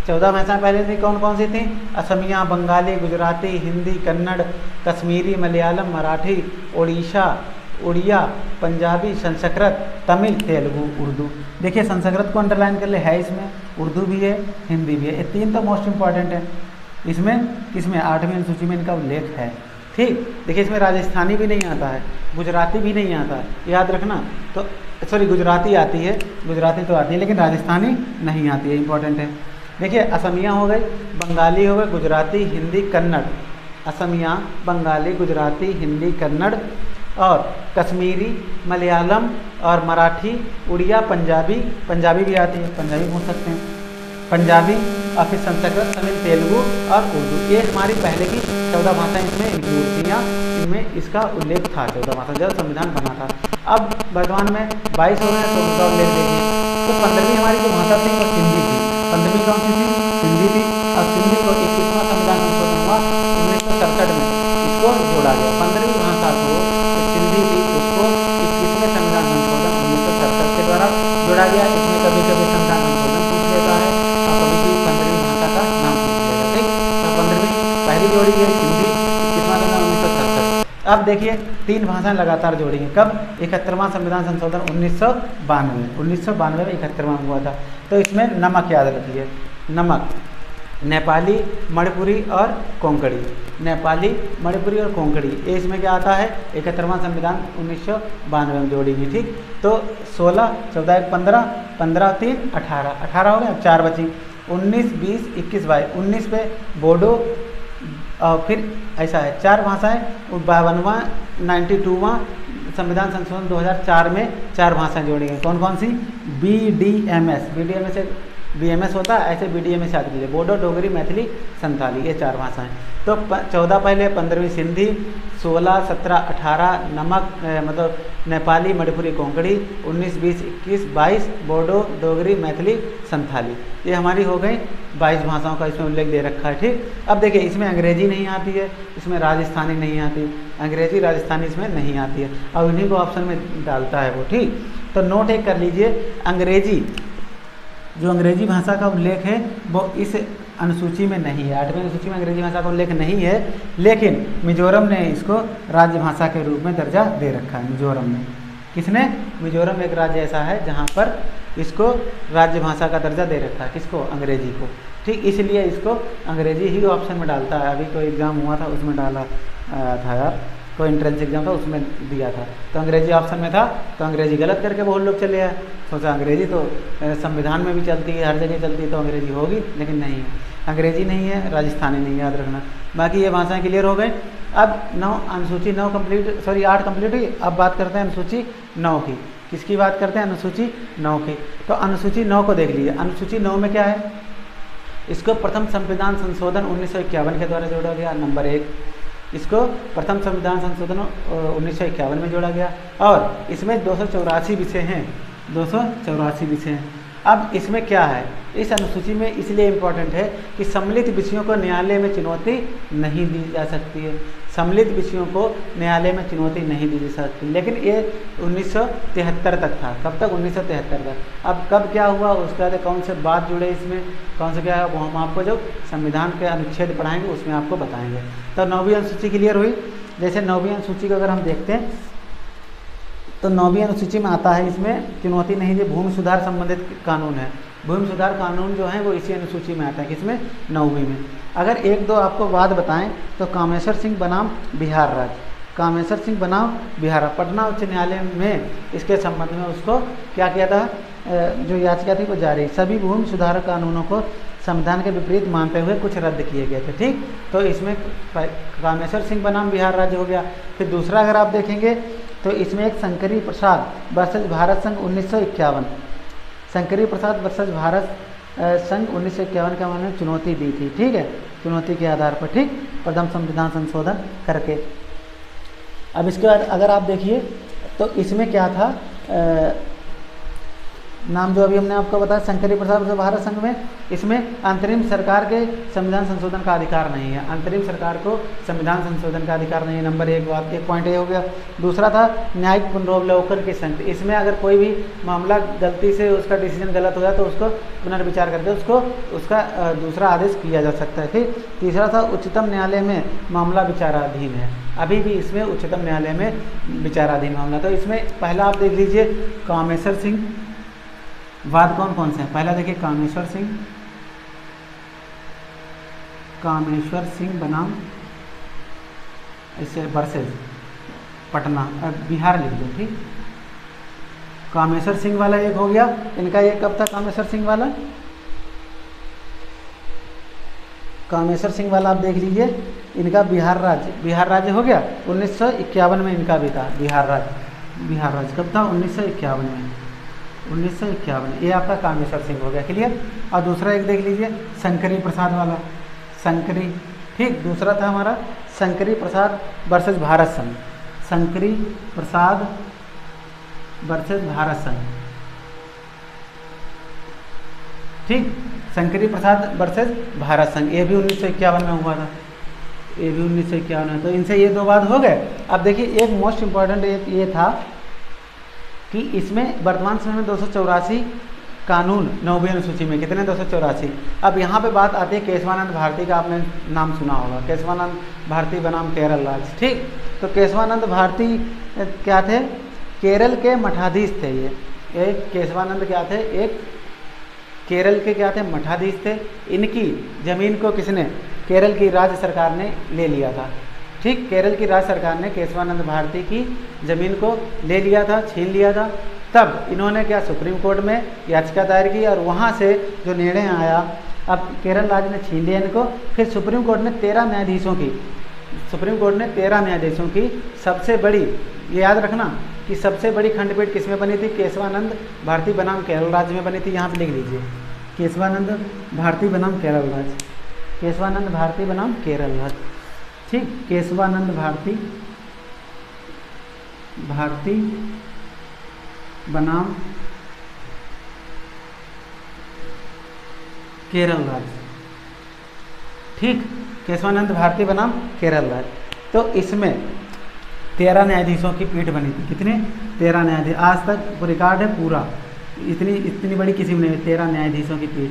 A: 14 भाषाएं पहले थी, कौन कौन सी थी? असमिया, बंगाली, गुजराती, हिंदी, कन्नड़, कश्मीरी, मलयालम, मराठी, उड़िया, पंजाबी, संस्कृत, तमिल, तेलुगु, उर्दू। देखिए संस्कृत को अंडरलाइन कर ले, है इसमें, उर्दू भी है, हिंदी भी है। ये 3 तो मोस्ट इंपॉर्टेंट है इसमें। किसमें? 8वीं अनुसूची में इनका उल्लेख है। ठीक, देखिए इसमें राजस्थानी भी नहीं आता है, गुजराती भी नहीं आता है, याद रखना। तो सॉरी गुजराती आती है, गुजराती तो आती है लेकिन राजस्थानी नहीं आती है, इंपॉर्टेंट है। देखिए असमिया हो गई, बंगाली हो गई, गुजराती, हिंदी, कन्नड़। असमिया, बंगाली, गुजराती, हिंदी, कन्नड़, और कश्मीरी, मलयालम और मराठी, उड़िया, पंजाबी भी आती है, पंजाबी पूछ सकते हैं, पंजाबी, और फिर संस्कृत, तमिल, तेलुगु और उर्दू। ये हमारी पहले की 14 भाषाएं इसमें इंक्लूड थी, इनमें इसका उल्लेख था 14 भाषा जब संविधान बना था। अब वर्तमान में 22 हो गए तो उनका उल्लेख देखिए। तो 15वीं हमारी जो भाषा थी वो सिंधी थी। 15वीं कौन सी थी? सिंधी थी। और सिंधी को 21वां संविधान संशोधन हुआ 1967 में, इसको जोड़ा गया। 15वीं भाषा को जो सिंधी थी उसको 21वें संविधान संशोधन 1967 के द्वारा जोड़ा गया। इसमें कभी कभी संविधान संशोधन पूछ लेता है और कभी कभी 15वीं भाषा का नाम पूछ लेगा। ठीक, तो 15वीं पहली जोड़ी है सिंधी, 21वां संविधान 1967। अब देखिए 3 भाषाएं लगातार जोड़ी हैं। कब? 71वां संविधान संशोधन 1992 में 71वां हुआ था। तो इसमें नमक याद रखिए, नमक, नेपाली, मणिपुरी और कोंकणी। नेपाली, मणिपुरी और कोंकणी, ये इसमें क्या आता है? 71वां संविधान 1992 में जोड़ी गई। ठीक, तो 16, 14, 15, 15, 3, 18 हो गए। 4 बची, 19, 20, 21, 22। 19 पे बोडो, और फिर ऐसा है 4 भाषाएं। 52वां 92वां संविधान संशोधन 2004 में 4 भाषाएं जोड़ी गई। कौन कौन सी? BDMS एक BMS होता है, ऐसे BDMS याद कीजिए, बोडो, डोगरी, मैथिली, संथाली, ये 4 भाषाएं। तो 14 पहले, 15वीं सिंधी, 16, 17, 18 नमक मतलब नेपाली, मणिपुरी, कोंकणी, 19, 20, 21, 22 बोडो, डोगरी, मैथिली, संथाली। ये हमारी हो गई 22 भाषाओं का इसमें उल्लेख दे रखा है। ठीक, अब देखिए इसमें अंग्रेजी नहीं आती है, इसमें राजस्थानी नहीं आती, अंग्रेजी राजस्थानी इसमें नहीं आती है, और इन्हीं को ऑप्शन में डालता है वो। ठीक, तो नोट एक कर लीजिए, अंग्रेजी, जो अंग्रेजी भाषा का उल्लेख है वो इस अनुसूची में नहीं है। 8वीं अनुसूची में अंग्रेजी भाषा का उल्लेख नहीं है, लेकिन मिजोरम ने इसको राज्य भाषा के रूप में दर्जा दे रखा है। मिजोरम ने, किसने? मिजोरम एक राज्य ऐसा है जहाँ पर इसको राज्य भाषा का दर्जा दे रखा है। किसको? अंग्रेजी को। ठीक, इसलिए इसको अंग्रेजी ही ऑप्शन में डालता है। अभी कोई एग्ज़ाम हुआ था उसमें डाला था यार, कोई एंट्रेंस एग्जाम था उसमें दिया था, तो अंग्रेजी ऑप्शन में था, तो अंग्रेजी गलत करके बहुत लोग चले आए। सोचा अंग्रेजी तो संविधान में भी चलती है, हर जगह चलती है, तो अंग्रेजी होगी, लेकिन नहीं है, अंग्रेजी नहीं है, राजस्थानी नहीं, याद रखना। बाकी ये भाषाएं क्लियर हो गए। अब 9 अनुसूची 9 कंप्लीट, सॉरी 8 कंप्लीट हुई। अब बात करते हैं अनुसूची 9 की। किसकी बात करते हैं? अनुसूची 9 की। तो अनुसूची 9 को देख लीजिए। अनुसूची 9 में क्या है? इसको प्रथम संविधान संशोधन 1951 के द्वारा जोड़ा गया, नंबर 1। इसको प्रथम संविधान संशोधन 1951 में जोड़ा गया, और इसमें 284 विषय हैं, 284 विषय हैं। अब इसमें क्या है? इस अनुसूची में इसलिए इम्पोर्टेंट है कि सम्मिलित विषयों को न्यायालय में चुनौती नहीं दी जा सकती है। सम्मिलित विषयों को न्यायालय में चुनौती नहीं दी जा सकती, लेकिन ये 1973 तक था। कब तक? 1973 तक। अब कब क्या हुआ उसका कौन से बात जुड़े इसमें, कौन से क्या है, वो हम आपको जो संविधान के अनुच्छेद पढ़ाएंगे उसमें आपको बताएंगे। तो 9वीं अनुसूची क्लियर हुई। जैसे 9वीं अनुसूची को अगर हम देखते हैं तो 9वीं अनुसूची में आता है, इसमें चुनौती नहीं है, भूमि सुधार संबंधित कानून है। भूमि सुधार कानून जो है वो इसी अनुसूची में आता है, किसमें, 9वीं में। अगर एक दो आपको बात बताएं तो कामेश्वर सिंह बनाम बिहार राज्य, कामेश्वर सिंह बनाम बिहार, पटना उच्च न्यायालय में इसके संबंध में उसको क्या किया था, जो याचिका थी वो जारी, सभी भूमि सुधार कानूनों को संविधान के विपरीत मानते हुए कुछ रद्द किए गए थे। ठीक, तो इसमें कामेश्वर सिंह बनाम बिहार राज्य हो गया। फिर दूसरा अगर आप देखेंगे तो इसमें एक शंकरी प्रसाद वर्सेज भारत संघ 1951, शंकरी प्रसाद वर्सेज भारत संघ 1951 का उन्होंने चुनौती दी थी। ठीक है, चुनौती के आधार पर, ठीक, प्रथम संविधान संशोधन करके। अब इसके बाद अगर आप देखिए तो इसमें क्या था, नाम जो अभी हमने आपको बताया शंकरी प्रसाद वर्सेज भारत संघ में, इसमें अंतरिम सरकार के संविधान संशोधन का अधिकार नहीं है, अंतरिम सरकार को संविधान संशोधन का अधिकार नहीं है, नंबर एक बात, एक पॉइंट ये हो गया। दूसरा था न्यायिक पुनरावलोकन की संगति, इसमें अगर कोई भी मामला गलती से उसका डिसीजन गलत हो जाए तो उसको पुनर्विचार करके उसको उसका दूसरा आदेश किया जा सकता है। ठीक, तीसरा था उच्चतम न्यायालय में मामला विचाराधीन है, अभी भी इसमें उच्चतम न्यायालय में विचाराधीन मामला। तो इसमें पहला आप देख लीजिए कामेश्वर सिंह, वाद कौन कौन से हैं, पहला देखिए कामेश्वर सिंह बनाम ऐसे वर्सेज पटना, बिहार लिख दो। ठीक, कामेश्वर सिंह वाला एक हो गया, इनका एक कब था कामेश्वर सिंह वाला, कामेश्वर सिंह वाला आप देख लीजिए, इनका बिहार राज्य हो गया 1951 में, इनका भी था बिहार राज्य कब था, 1951 में, 1951, ये आपका कामेश्वर सिंह हो गया, क्लियर। और दूसरा एक देख लीजिए शंकरी प्रसाद वाला, शंकरी, ठीक, दूसरा था हमारा शंकरी प्रसाद वर्सेज भारत संघ, शंकरी प्रसाद वर्सेज भारत संघ। ठीक, शंकरी प्रसाद वर्सेज भारत संघ, ये भी 1951 में हुआ था, ये भी 1951 में। तो इनसे ये दो बात हो गए। अब देखिए एक मोस्ट इम्पॉर्टेंट एक ये था कि इसमें वर्तमान समय में 284 कानून 9वीं अनुसूची में, कितने, 284। अब यहाँ पे बात आती है केशवानंद भारती का, आपने नाम सुना होगा, केशवानंद भारती बनाम केरल राज्य। ठीक, तो केशवानंद भारती क्या थे, केरल के मठाधीश थे, ये एक केशवानंद क्या थे, एक केरल के क्या थे, मठाधीश थे। इनकी ज़मीन को किसने, केरल की राज्य सरकार ने ले लिया था। ठीक, केरल की राज्य सरकार ने केशवानंद भारती की ज़मीन को ले लिया था, छीन लिया था। तब इन्होंने क्या, सुप्रीम कोर्ट में याचिका दायर की और वहाँ से जो निर्णय आया, अब केरल राज्य ने छीन लिया इनको, फिर सुप्रीम कोर्ट ने 13 न्यायाधीशों की सबसे बड़ी, ये याद रखना कि सबसे बड़ी खंडपीठ किसमें बनी थी, केशवानंद भारती बनाम केरल राज्य में बनी थी। यहाँ पे लिख लीजिए केशवानंद भारती बनाम केरल राज्य, केशवानंद भारती बनाम केरल राज्य। ठीक, केशवानंद भारती बनाम केरल राज्य। ठीक, केशवानंद भारती बनाम केरल राज्य। तो इसमें 13 न्यायाधीशों की पीठ बनी थी, कितने, 13 न्यायाधीश, आज तक रिकॉर्ड है पूरा, इतनी बड़ी किसी में नहीं, 13 न्यायाधीशों की पीठ,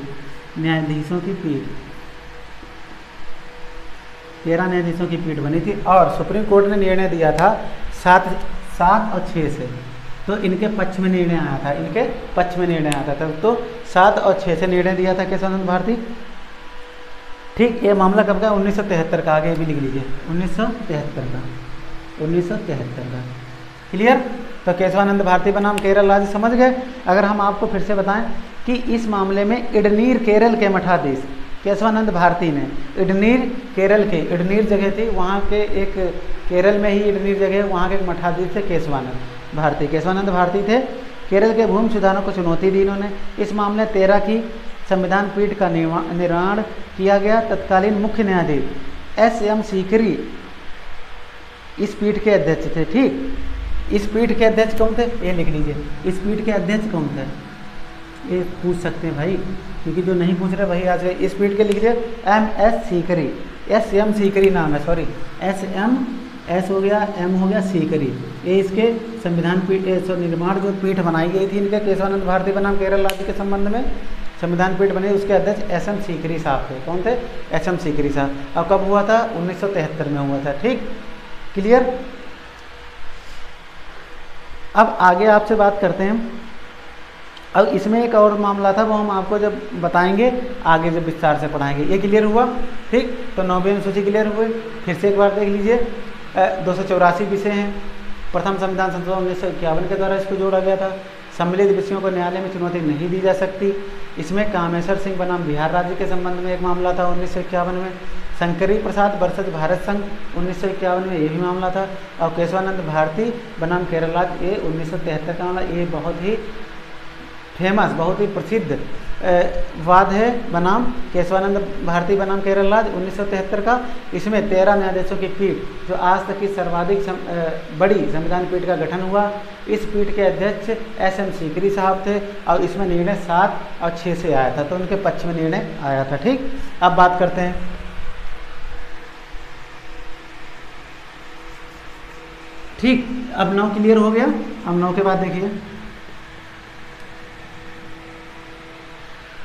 A: 13 न्यायाधीशों की पीठ बनी थी। और सुप्रीम कोर्ट ने निर्णय दिया था 7 और 6 से, तो इनके पक्ष में निर्णय आया था, इनके पक्ष में निर्णय आया था तब, तो 7 और 6 से निर्णय दिया था केशवानंद भारती। ठीक, ये मामला कब का, 1973 का, आगे भी लिख लीजिए 1973 का, क्लियर। तो केशवानंद भारती बनाम केरल राज्य समझ गए। अगर हम आपको फिर से बताएं कि इस मामले में इडनीर केरल के मठाधीश केशवानंद भारती ने, इडनीर केरल के, इडनीर जगह थी वहाँ के, एक केरल में ही इडनीर जगह, वहाँ के एक मठाधीश थे केशवानंद भारती थे। केरल के भूमि सुधारों को चुनौती दी इन्होंने। इस मामले 13 की संविधान पीठ का निर्माण किया गया। तत्कालीन मुख्य न्यायाधीश SM सीकरी इस पीठ के अध्यक्ष थे। ठीक, इस पीठ के अध्यक्ष कौन थे, ये लिख लीजिए, इस पीठ के अध्यक्ष कौन थे, ये पूछ सकते हैं भाई, क्योंकि जो नहीं पूछ रहे वही आज इस पीठ के लिख लीजिए MS सीकरी, SM सीकरी नाम है, सॉरी S हो गया, M हो गया, सीकरी। ये इसके संविधान पीठ निर्माण जो पीठ बनाई गई थी इनके केशवानंद भारती बनाम केरल राज्य के संबंध में संविधान पीठ बने, उसके अध्यक्ष SM सीकरी साहब थे। कौन थे, SM सीकरी साहब। और कब हुआ था, 1973 में हुआ था। ठीक, क्लियर। अब आगे आपसे बात करते हैं। अब इसमें एक और मामला था, वो हम आपको जब बताएंगे आगे जब विस्तार से पढ़ाएंगे। ये क्लियर हुआ? ठीक, तो 9वीं अनुसूची क्लियर हुई। फिर से एक बार देख लीजिए, 284 विषय हैं। प्रथम संविधान संशोधन 1951 के द्वारा इसको जोड़ा गया था। सम्मिलित विषयों को न्यायालय में चुनौती नहीं दी जा सकती। इसमें कामेश्वर सिंह बनाम बिहार राज्य के संबंध में एक मामला था 1951 में। शंकरी प्रसाद वर्सेज भारत संघ 1951 में ये भी मामला था। और केशवानंद भारती बनाम केरल राज्य, ये 1973 का मामला। ये बहुत ही फेमस, बहुत ही प्रसिद्ध वाद है बनाम केशवानंद भारती बनाम केरल राज्य 1973 का। इसमें 13 न्यायाधीशों की पीठ, जो आज तक की सर्वाधिक बड़ी संविधान पीठ का गठन हुआ, इस पीठ के अध्यक्ष SM सीकरी साहब थे। और इसमें निर्णय 7 और 6 से आया था, तो उनके पक्ष में निर्णय आया था। ठीक, अब बात करते हैं। ठीक, अब 9 क्लियर हो गया। अब 9 के बाद देखिए,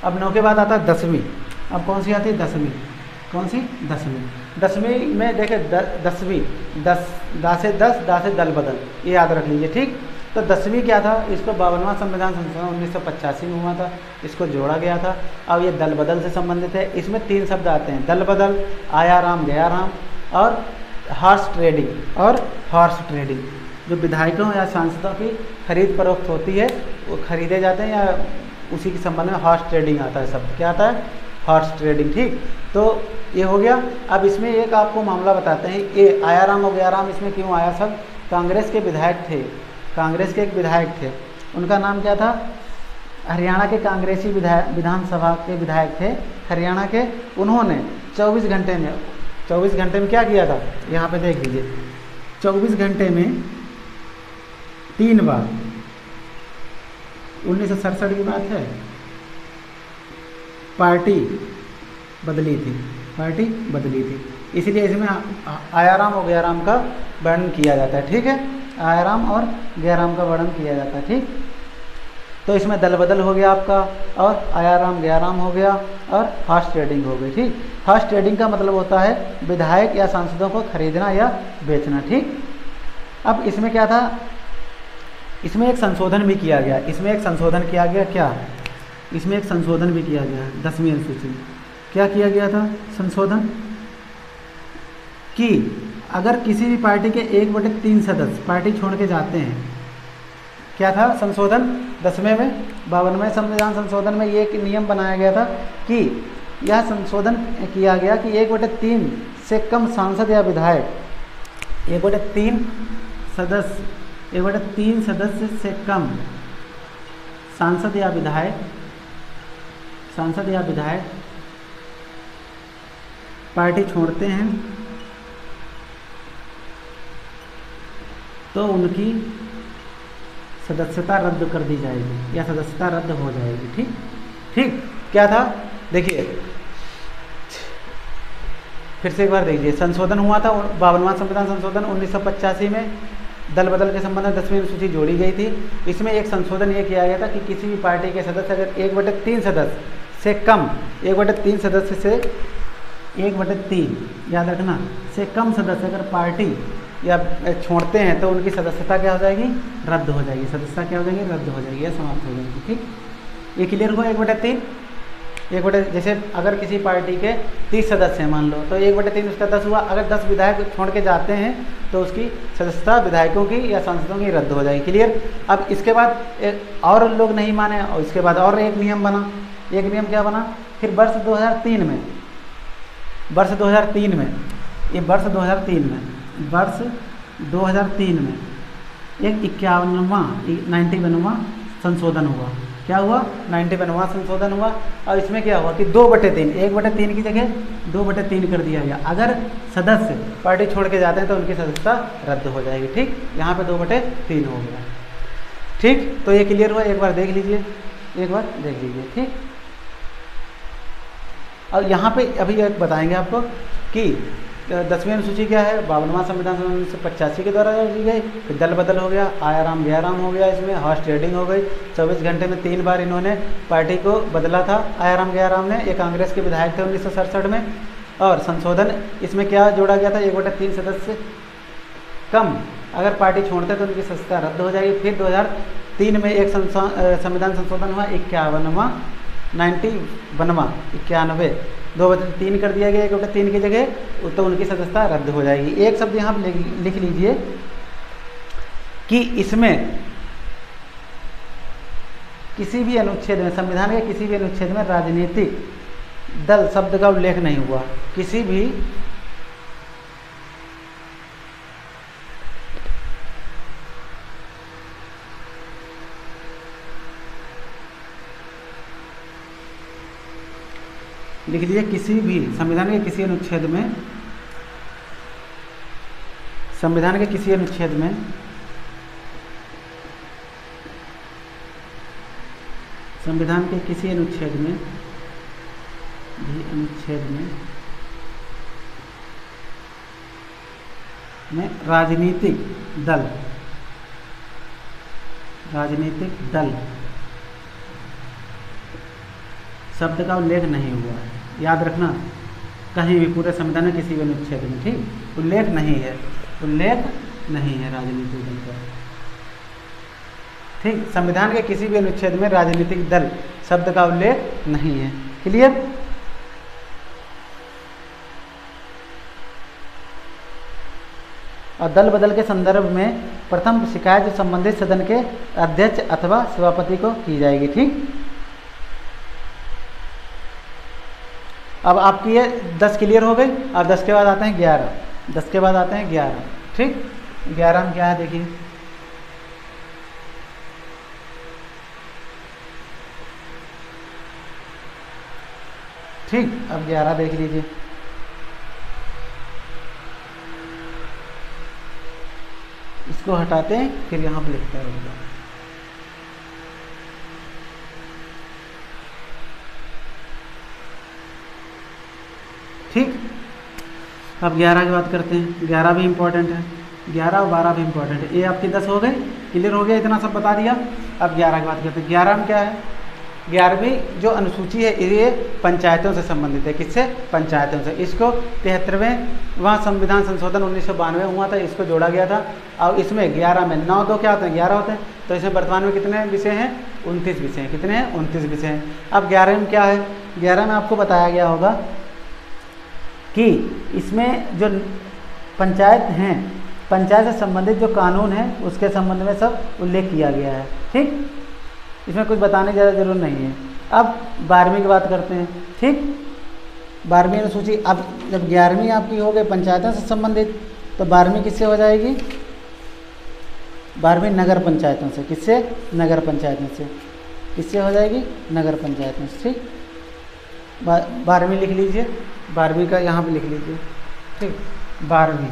A: अब 9 के बाद आता है 10वीं। अब कौन सी आती है? 10वीं। कौन सी? 10वीं। 10वीं में देखे 10वीं, 10 दा से 10, दा से दल बदल, ये याद रख लीजिए। ठीक, तो 10वीं क्या था? इसको 52वां संविधान संशोधन 1985 में हुआ था, इसको जोड़ा गया था। अब ये दल बदल से संबंधित है। इसमें 3 शब्द आते हैं, दल बदल, आया राम गया राम और हॉर्स ट्रेडिंग। और हॉर्स ट्रेडिंग जो विधायकों या सांसदों की खरीद फरोख्त होती है, वो खरीदे जाते हैं या उसी के संबंध में हॉर्स ट्रेडिंग आता है शब्द। क्या आता है? Horse trading. ठीक, तो ये हो गया। अब इसमें एक आपको मामला बताते हैं, ये आया राम और गया राम इसमें क्यों आया? सब कांग्रेस के विधायक थे, कांग्रेस के एक विधायक थे, उनका नाम क्या था? हरियाणा के कांग्रेसी विधानसभा के विधायक थे हरियाणा के। उन्होंने 24 घंटे में क्या किया था? यहाँ पे देख लीजिए, 24 घंटे में 3 बार, 1967 की बात है, पार्टी बदली थी। इसलिए इसमें आयाराम और गयाराम का वर्णन किया जाता है। ठीक है, आयाराम और गयाराम का वर्णन किया जाता है। ठीक, तो इसमें दल बदल हो गया आपका, और आयाराम गयाराम हो गया, और हॉर्स ट्रेडिंग हो गई। ठीक, हॉर्स ट्रेडिंग का मतलब होता है विधायक या सांसदों को खरीदना या बेचना। ठीक, अब इसमें क्या था? इसमें एक संशोधन भी किया गया। इसमें एक संशोधन किया गया। क्या? इसमें एक संशोधन भी किया गया 10वीं अनुसूची में। क्या किया गया था? संशोधन कि अगर किसी भी पार्टी के 1/3 सदस्य पार्टी छोड़ के जाते हैं, क्या था संशोधन 10वें में? 52वें संविधान संशोधन में ये एक नियम बनाया गया था कि यह संशोधन किया गया कि 1/3 से कम सांसद या विधायक, 1/3 सदस्य से कम सांसद या विधायक पार्टी छोड़ते हैं तो उनकी सदस्यता रद्द कर दी जाएगी या सदस्यता रद्द हो जाएगी। ठीक, ठीक, क्या था? देखिए फिर से एक बार देखिए, संशोधन हुआ था 52वां संविधान संशोधन 1985 में। दल बदल के संबंध में 10वीं अनुसूची जोड़ी गई थी। इसमें एक संशोधन ये किया गया था कि किसी भी पार्टी के सदस्य अगर 1/3 सदस्य से कम, 1/3 सदस्य से 1/3 याद रखना, से कम सदस्य अगर पार्टी या छोड़ते हैं तो उनकी सदस्यता क्या हो जाएगी? रद्द हो जाएगी। सदस्यता क्या हो जाएगी? रद्द हो जाएगी या समाप्त हो जाएगी। ठीक, ये क्लियर हुआ? 1/3 जैसे अगर किसी पार्टी के 30 सदस्य हैं मान लो, तो 1/3 उसका 10 हुआ। अगर 10 विधायक छोड़ के जाते हैं तो उसकी सदस्यता विधायकों की या सांसदों की रद्द हो जाएगी। क्लियर? अब इसके बाद और लोग नहीं माने, और इसके बाद और एक नियम बना। एक नियम क्या बना? फिर वर्ष 2003 में, वर्ष 2003 में एक 91वां संशोधन हुआ। क्या हुआ? 91वां संशोधन हुआ। और इसमें क्या हुआ कि 2/3, 1/3 की जगह 2/3 कर दिया गया। अगर सदस्य पार्टी छोड़ के जाते हैं तो उनकी सदस्यता रद्द हो जाएगी। ठीक, यहाँ पे 2/3 हो गया। ठीक, तो ये क्लियर हुआ? एक बार देख लीजिए। ठीक, और यहाँ पे अभी एक बताएंगे आपको कि 10वीं अनुसूची क्या है? 52वां संविधान 1985 के द्वारा दी गई। फिर दल बदल हो गया, आया राम गया राम हो गया, इसमें हॉर्स ट्रेडिंग हो गई। 24 घंटे में 3 बार इन्होंने पार्टी को बदला था आया राम गया राम ने। ये कांग्रेस के विधायक थे 1967 में। और संशोधन इसमें क्या जोड़ा गया था? 1/3 सदस्य कम अगर पार्टी छोड़ते तो उनकी सदस्यता रद्द हो जाएगी। फिर 2003 में एक संविधान संशोधन हुआ 51वां 91 2/3 कर दिया गया 1/3 की जगह, तो उनकी सदस्यता रद्द हो जाएगी। एक शब्द यहाँ लिख लीजिए कि इसमें किसी भी अनुच्छेद में, संविधान के किसी भी अनुच्छेद में राजनीतिक दल शब्द का उल्लेख नहीं हुआ। किसी भी लिख लीजिए, किसी भी संविधान के किसी अनुच्छेद में, संविधान के किसी अनुच्छेद में संविधान के किसी अनुच्छेद में राजनीतिक दल शब्द का उल्लेख नहीं हुआ है। याद रखना, कहीं भी पूरे संविधान में किसी भी अनुच्छेद में, ठीक, उल्लेख नहीं है राजनीतिक दल का। ठीक, संविधान के किसी भी अनुच्छेद में राजनीतिक दल शब्द का उल्लेख नहीं है। क्लियर? और दल बदल के संदर्भ में प्रथम शिकायत संबंधित सदन के अध्यक्ष अथवा सभापति को की जाएगी। ठीक, अब आपकी ये 10 क्लियर हो गई। अब 10 के बाद आते हैं 11। 10 के बाद आते हैं 11। ठीक, 11 में क्या है देखिए, ठीक, अब 11 देख लीजिए। इसको हटाते हैं, फिर यहाँ पे लिखता रहेगा। ठीक, अब 11 की बात करते हैं। 11 भी इम्पोर्टेंट है, 11 और 12 भी इम्पोर्टेंट है। ये आपकी 10 हो गई, क्लियर हो गया, इतना सब बता दिया। अब 11 की बात करते हैं। 11 में क्या है, 11वीं जो अनुसूची है ये पंचायतों से संबंधित है। किससे? पंचायतों से। इसको 73वें वहाँ संविधान संशोधन 1992 हुआ था, इसको जोड़ा गया था। और इसमें 11 में 9 2 क्या होते हैं, 11 होते हैं। तो इसमें वर्तमान में कितने विषय हैं? 29 विषय हैं। कितने हैं? 29 विषय हैं। अब 11 में क्या है, 11 में आपको बताया गया होगा कि इसमें जो पंचायत हैं, पंचायत से संबंधित जो कानून है उसके संबंध में सब उल्लेख किया गया है। ठीक, इसमें कुछ बताने की ज़्यादा जरूरत नहीं है। अब 12वीं की बात करते हैं। ठीक, 12वीं अनुसूची। अब जब 11वीं आपकी हो गई पंचायतों से संबंधित, तो 12वीं किससे हो जाएगी? 12वीं नगर पंचायतों से। किससे? नगर पंचायतों से। किससे हो जाएगी? नगर पंचायतों से। ठीक, 12वीं लिख लीजिए, 12वीं का यहाँ पे लिख लीजिए। ठीक, 12वीं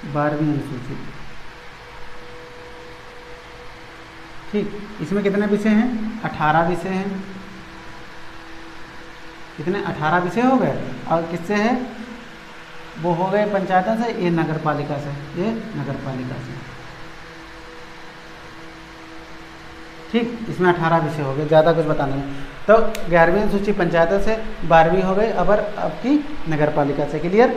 A: अनुसूची। ठीक, इसमें कितने विषय हैं? 18 विषय हैं। कितने? 18 विषय हो गए। और किससे है? वो हो गए पंचायतों से, ये नगर पालिका से, ये नगर पालिका से। ठीक, इसमें 18 विषय हो गए, ज़्यादा कुछ बताना नहीं। तो 11वीं अनुसूची पंचायतों से, 12वीं हो गई अबर आपकी नगर पालिका से। क्लियर?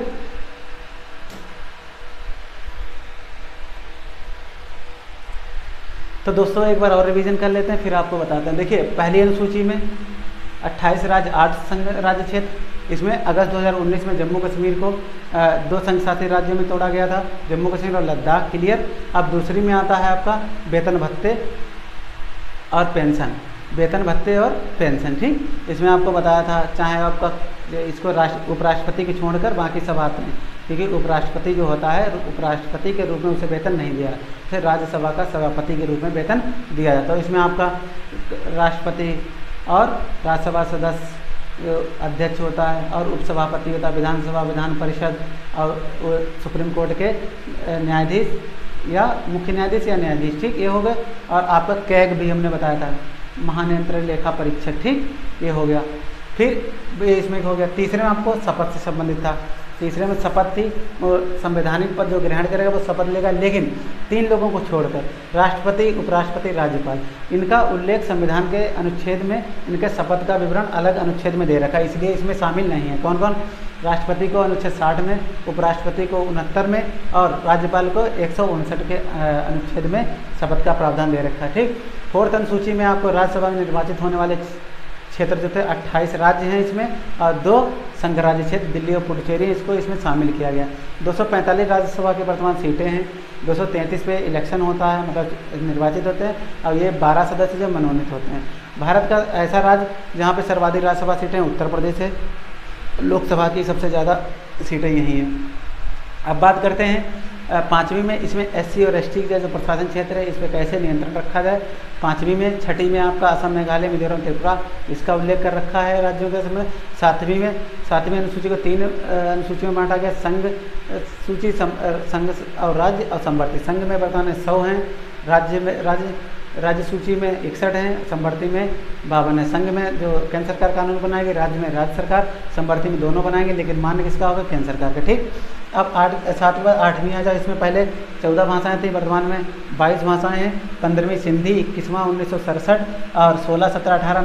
A: तो दोस्तों एक बार और रिवीजन कर लेते हैं, फिर आपको बताते हैं। देखिए, पहली अनुसूची में 28 राज्य 8 संघ राज्य क्षेत्र। इसमें अगस्त 2019 में जम्मू कश्मीर को 2 संघ शासित राज्यों में तोड़ा गया था, जम्मू कश्मीर और लद्दाख। क्लियर? अब दूसरी में आता है आपका वेतन भत्ते और पेंशन, वेतन भत्ते और पेंशन। ठीक, इसमें आपको बताया था, चाहे आपका इसको उपराष्ट्रपति की छोड़कर बाकी सब आते हैं, क्योंकि उपराष्ट्रपति जो होता है, उपराष्ट्रपति के रूप में उसे वेतन नहीं दिया, फिर राज्यसभा का सभापति के रूप में वेतन दिया जाता है। तो इसमें आपका राष्ट्रपति और राज्यसभा सदस्य अध्यक्ष होता है, और उपसभापति होता है, विधानसभा, विधान परिषद और सुप्रीम कोर्ट के न्यायाधीश या मुख्य न्यायाधीश या न्यायाधीश। ठीक, ये हो गए। और आपका कैग भी हमने बताया था, महानियंत्रक लेखा परीक्षक। ठीक, ये हो गया। फिर इसमें हो गया, तीसरे में आपको शपथ से संबंधित था। तीसरे में शपथ थी, और संवैधानिक पद जो ग्रहण करेगा वो शपथ लेगा, लेकिन 3 लोगों को छोड़कर, राष्ट्रपति, उपराष्ट्रपति, राज्यपाल, इनका उल्लेख संविधान के अनुच्छेद में, इनके शपथ का विवरण अलग अनुच्छेद में दे रखा है, इसलिए इसमें शामिल नहीं है। कौन कौन? राष्ट्रपति को अनुच्छेद 60 में, उपराष्ट्रपति को 69 में और राज्यपाल को 159 के अनुच्छेद में शपथ का प्रावधान दे रखा है। ठीक, 4th अनुसूची में आपको राज्यसभा में निर्वाचित होने वाले क्षेत्र जो थे 28 राज्य हैं इसमें, और 2 संघ राज्य क्षेत्र दिल्ली और पुडुचेरी इसको इसमें शामिल किया गया। 245 राज्यसभा की वर्तमान सीटें हैं, 233 पे इलेक्शन होता है, मतलब निर्वाचित होते हैं, और ये 12 सदस्य जो मनोनीत होते हैं। भारत का ऐसा राज्य जहाँ पे सर्वाधिक राज्यसभा सीटें उत्तर प्रदेश है, लोकसभा की सबसे ज़्यादा सीटें यही हैं। अब बात करते हैं 5वीं में, इसमें SC और ST का जो प्रशासन क्षेत्र है इस पर कैसे नियंत्रण रखा जाए। 5वीं में, 6ठी में आपका असम, मेघालय, मिजोरम, त्रिपुरा, इसका उल्लेख कर रखा है राज्यों के समय। 7वीं अनुसूची को 3 अनुसूचियों में बांटा गया, संघ सूची, संघ और राज्य और संवर्ती। संघ में वर्तमान 100 हैं, राज्य सूची में 61 हैं, संवर्ती में 52 है। संघ में जो केंद्र सरकार कानून बनाएगी, राज्य में राज्य सरकार, संवर्ती में दोनों बनाएंगे, लेकिन मान्य किसका होगा, केंद्र सरकार का। ठीक, अब 8वीं आ जाए, इसमें पहले 14 भाषाएं थी, वर्तमान में 22 भाषाएं हैं। 15वीं सिंधी, 21वां 1967 और 16, 17, 18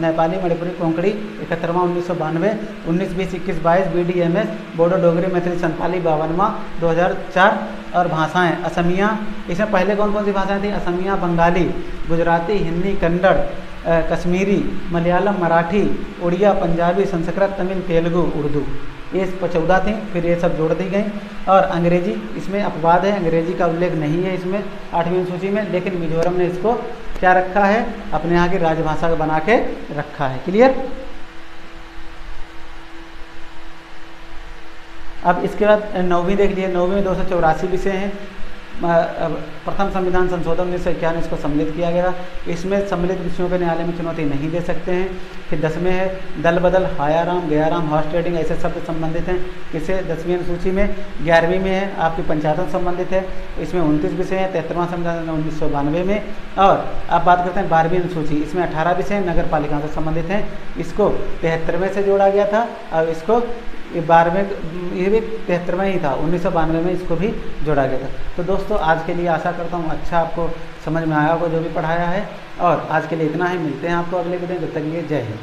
A: नेपाली, मणिपुरी, कोंकणी, 71वां 1992, 19, 20, 21, 22 BDMS, बोडो, डोगरी, मैथिली, संथाली, 52वां 2004। और भाषाएं असमिया, इसमें पहले कौन कौन सी भाषाएं थी, असमिया, बंगाली, गुजराती, हिंदी, कन्नड़, कश्मीरी, मलयालम, मराठी, उड़िया, पंजाबी, संस्कृत, तमिल, तेलुगु, उर्दू, ये 14 थी, फिर ये सब जोड़ दी गई। और अंग्रेजी, इसमें अपवाद है, अंग्रेजी का उल्लेख नहीं है इसमें 8वीं सूची में, लेकिन मिजोरम ने इसको क्या रखा है, अपने यहाँ की राजभाषा बना के रखा है। क्लियर। अब इसके बाद 9वीं देख लिए, 9वीं में 284 विषय हैं। प्रथम संविधान संशोधन 1991 इसको सम्मिलित किया गया। इसमें सम्मिलित विषयों पर न्यायालय में चुनौती नहीं दे सकते हैं। फिर 10वें है दल बदल, हायाराम, गयाराम, हॉर्स ट्रेडिंग, ऐसे शब्द संबंधित हैं। इससे 10वीं अनुसूची में। 11वीं में है आपकी पंचायतों से संबंधित है, इसमें 29 विषय हैं। 73वां संविधान 1992 में। और अब बात करते हैं 12वीं अनुसूची, इसमें 18 विषय नगर पालिकाओं से संबंधित हैं। इसको 73वें से जोड़ा गया था, अब इसको 12वें, ये भी 73वां ही था, 1992 में इसको भी जोड़ा गया था। तो दोस्तों आज के लिए आशा करता हूँ अच्छा आपको समझ में आया होगा जो भी पढ़ाया है, और आज के लिए इतना ही। मिलते हैं आपको अगले वीडियो में, जब तक के लिए जय हिंद।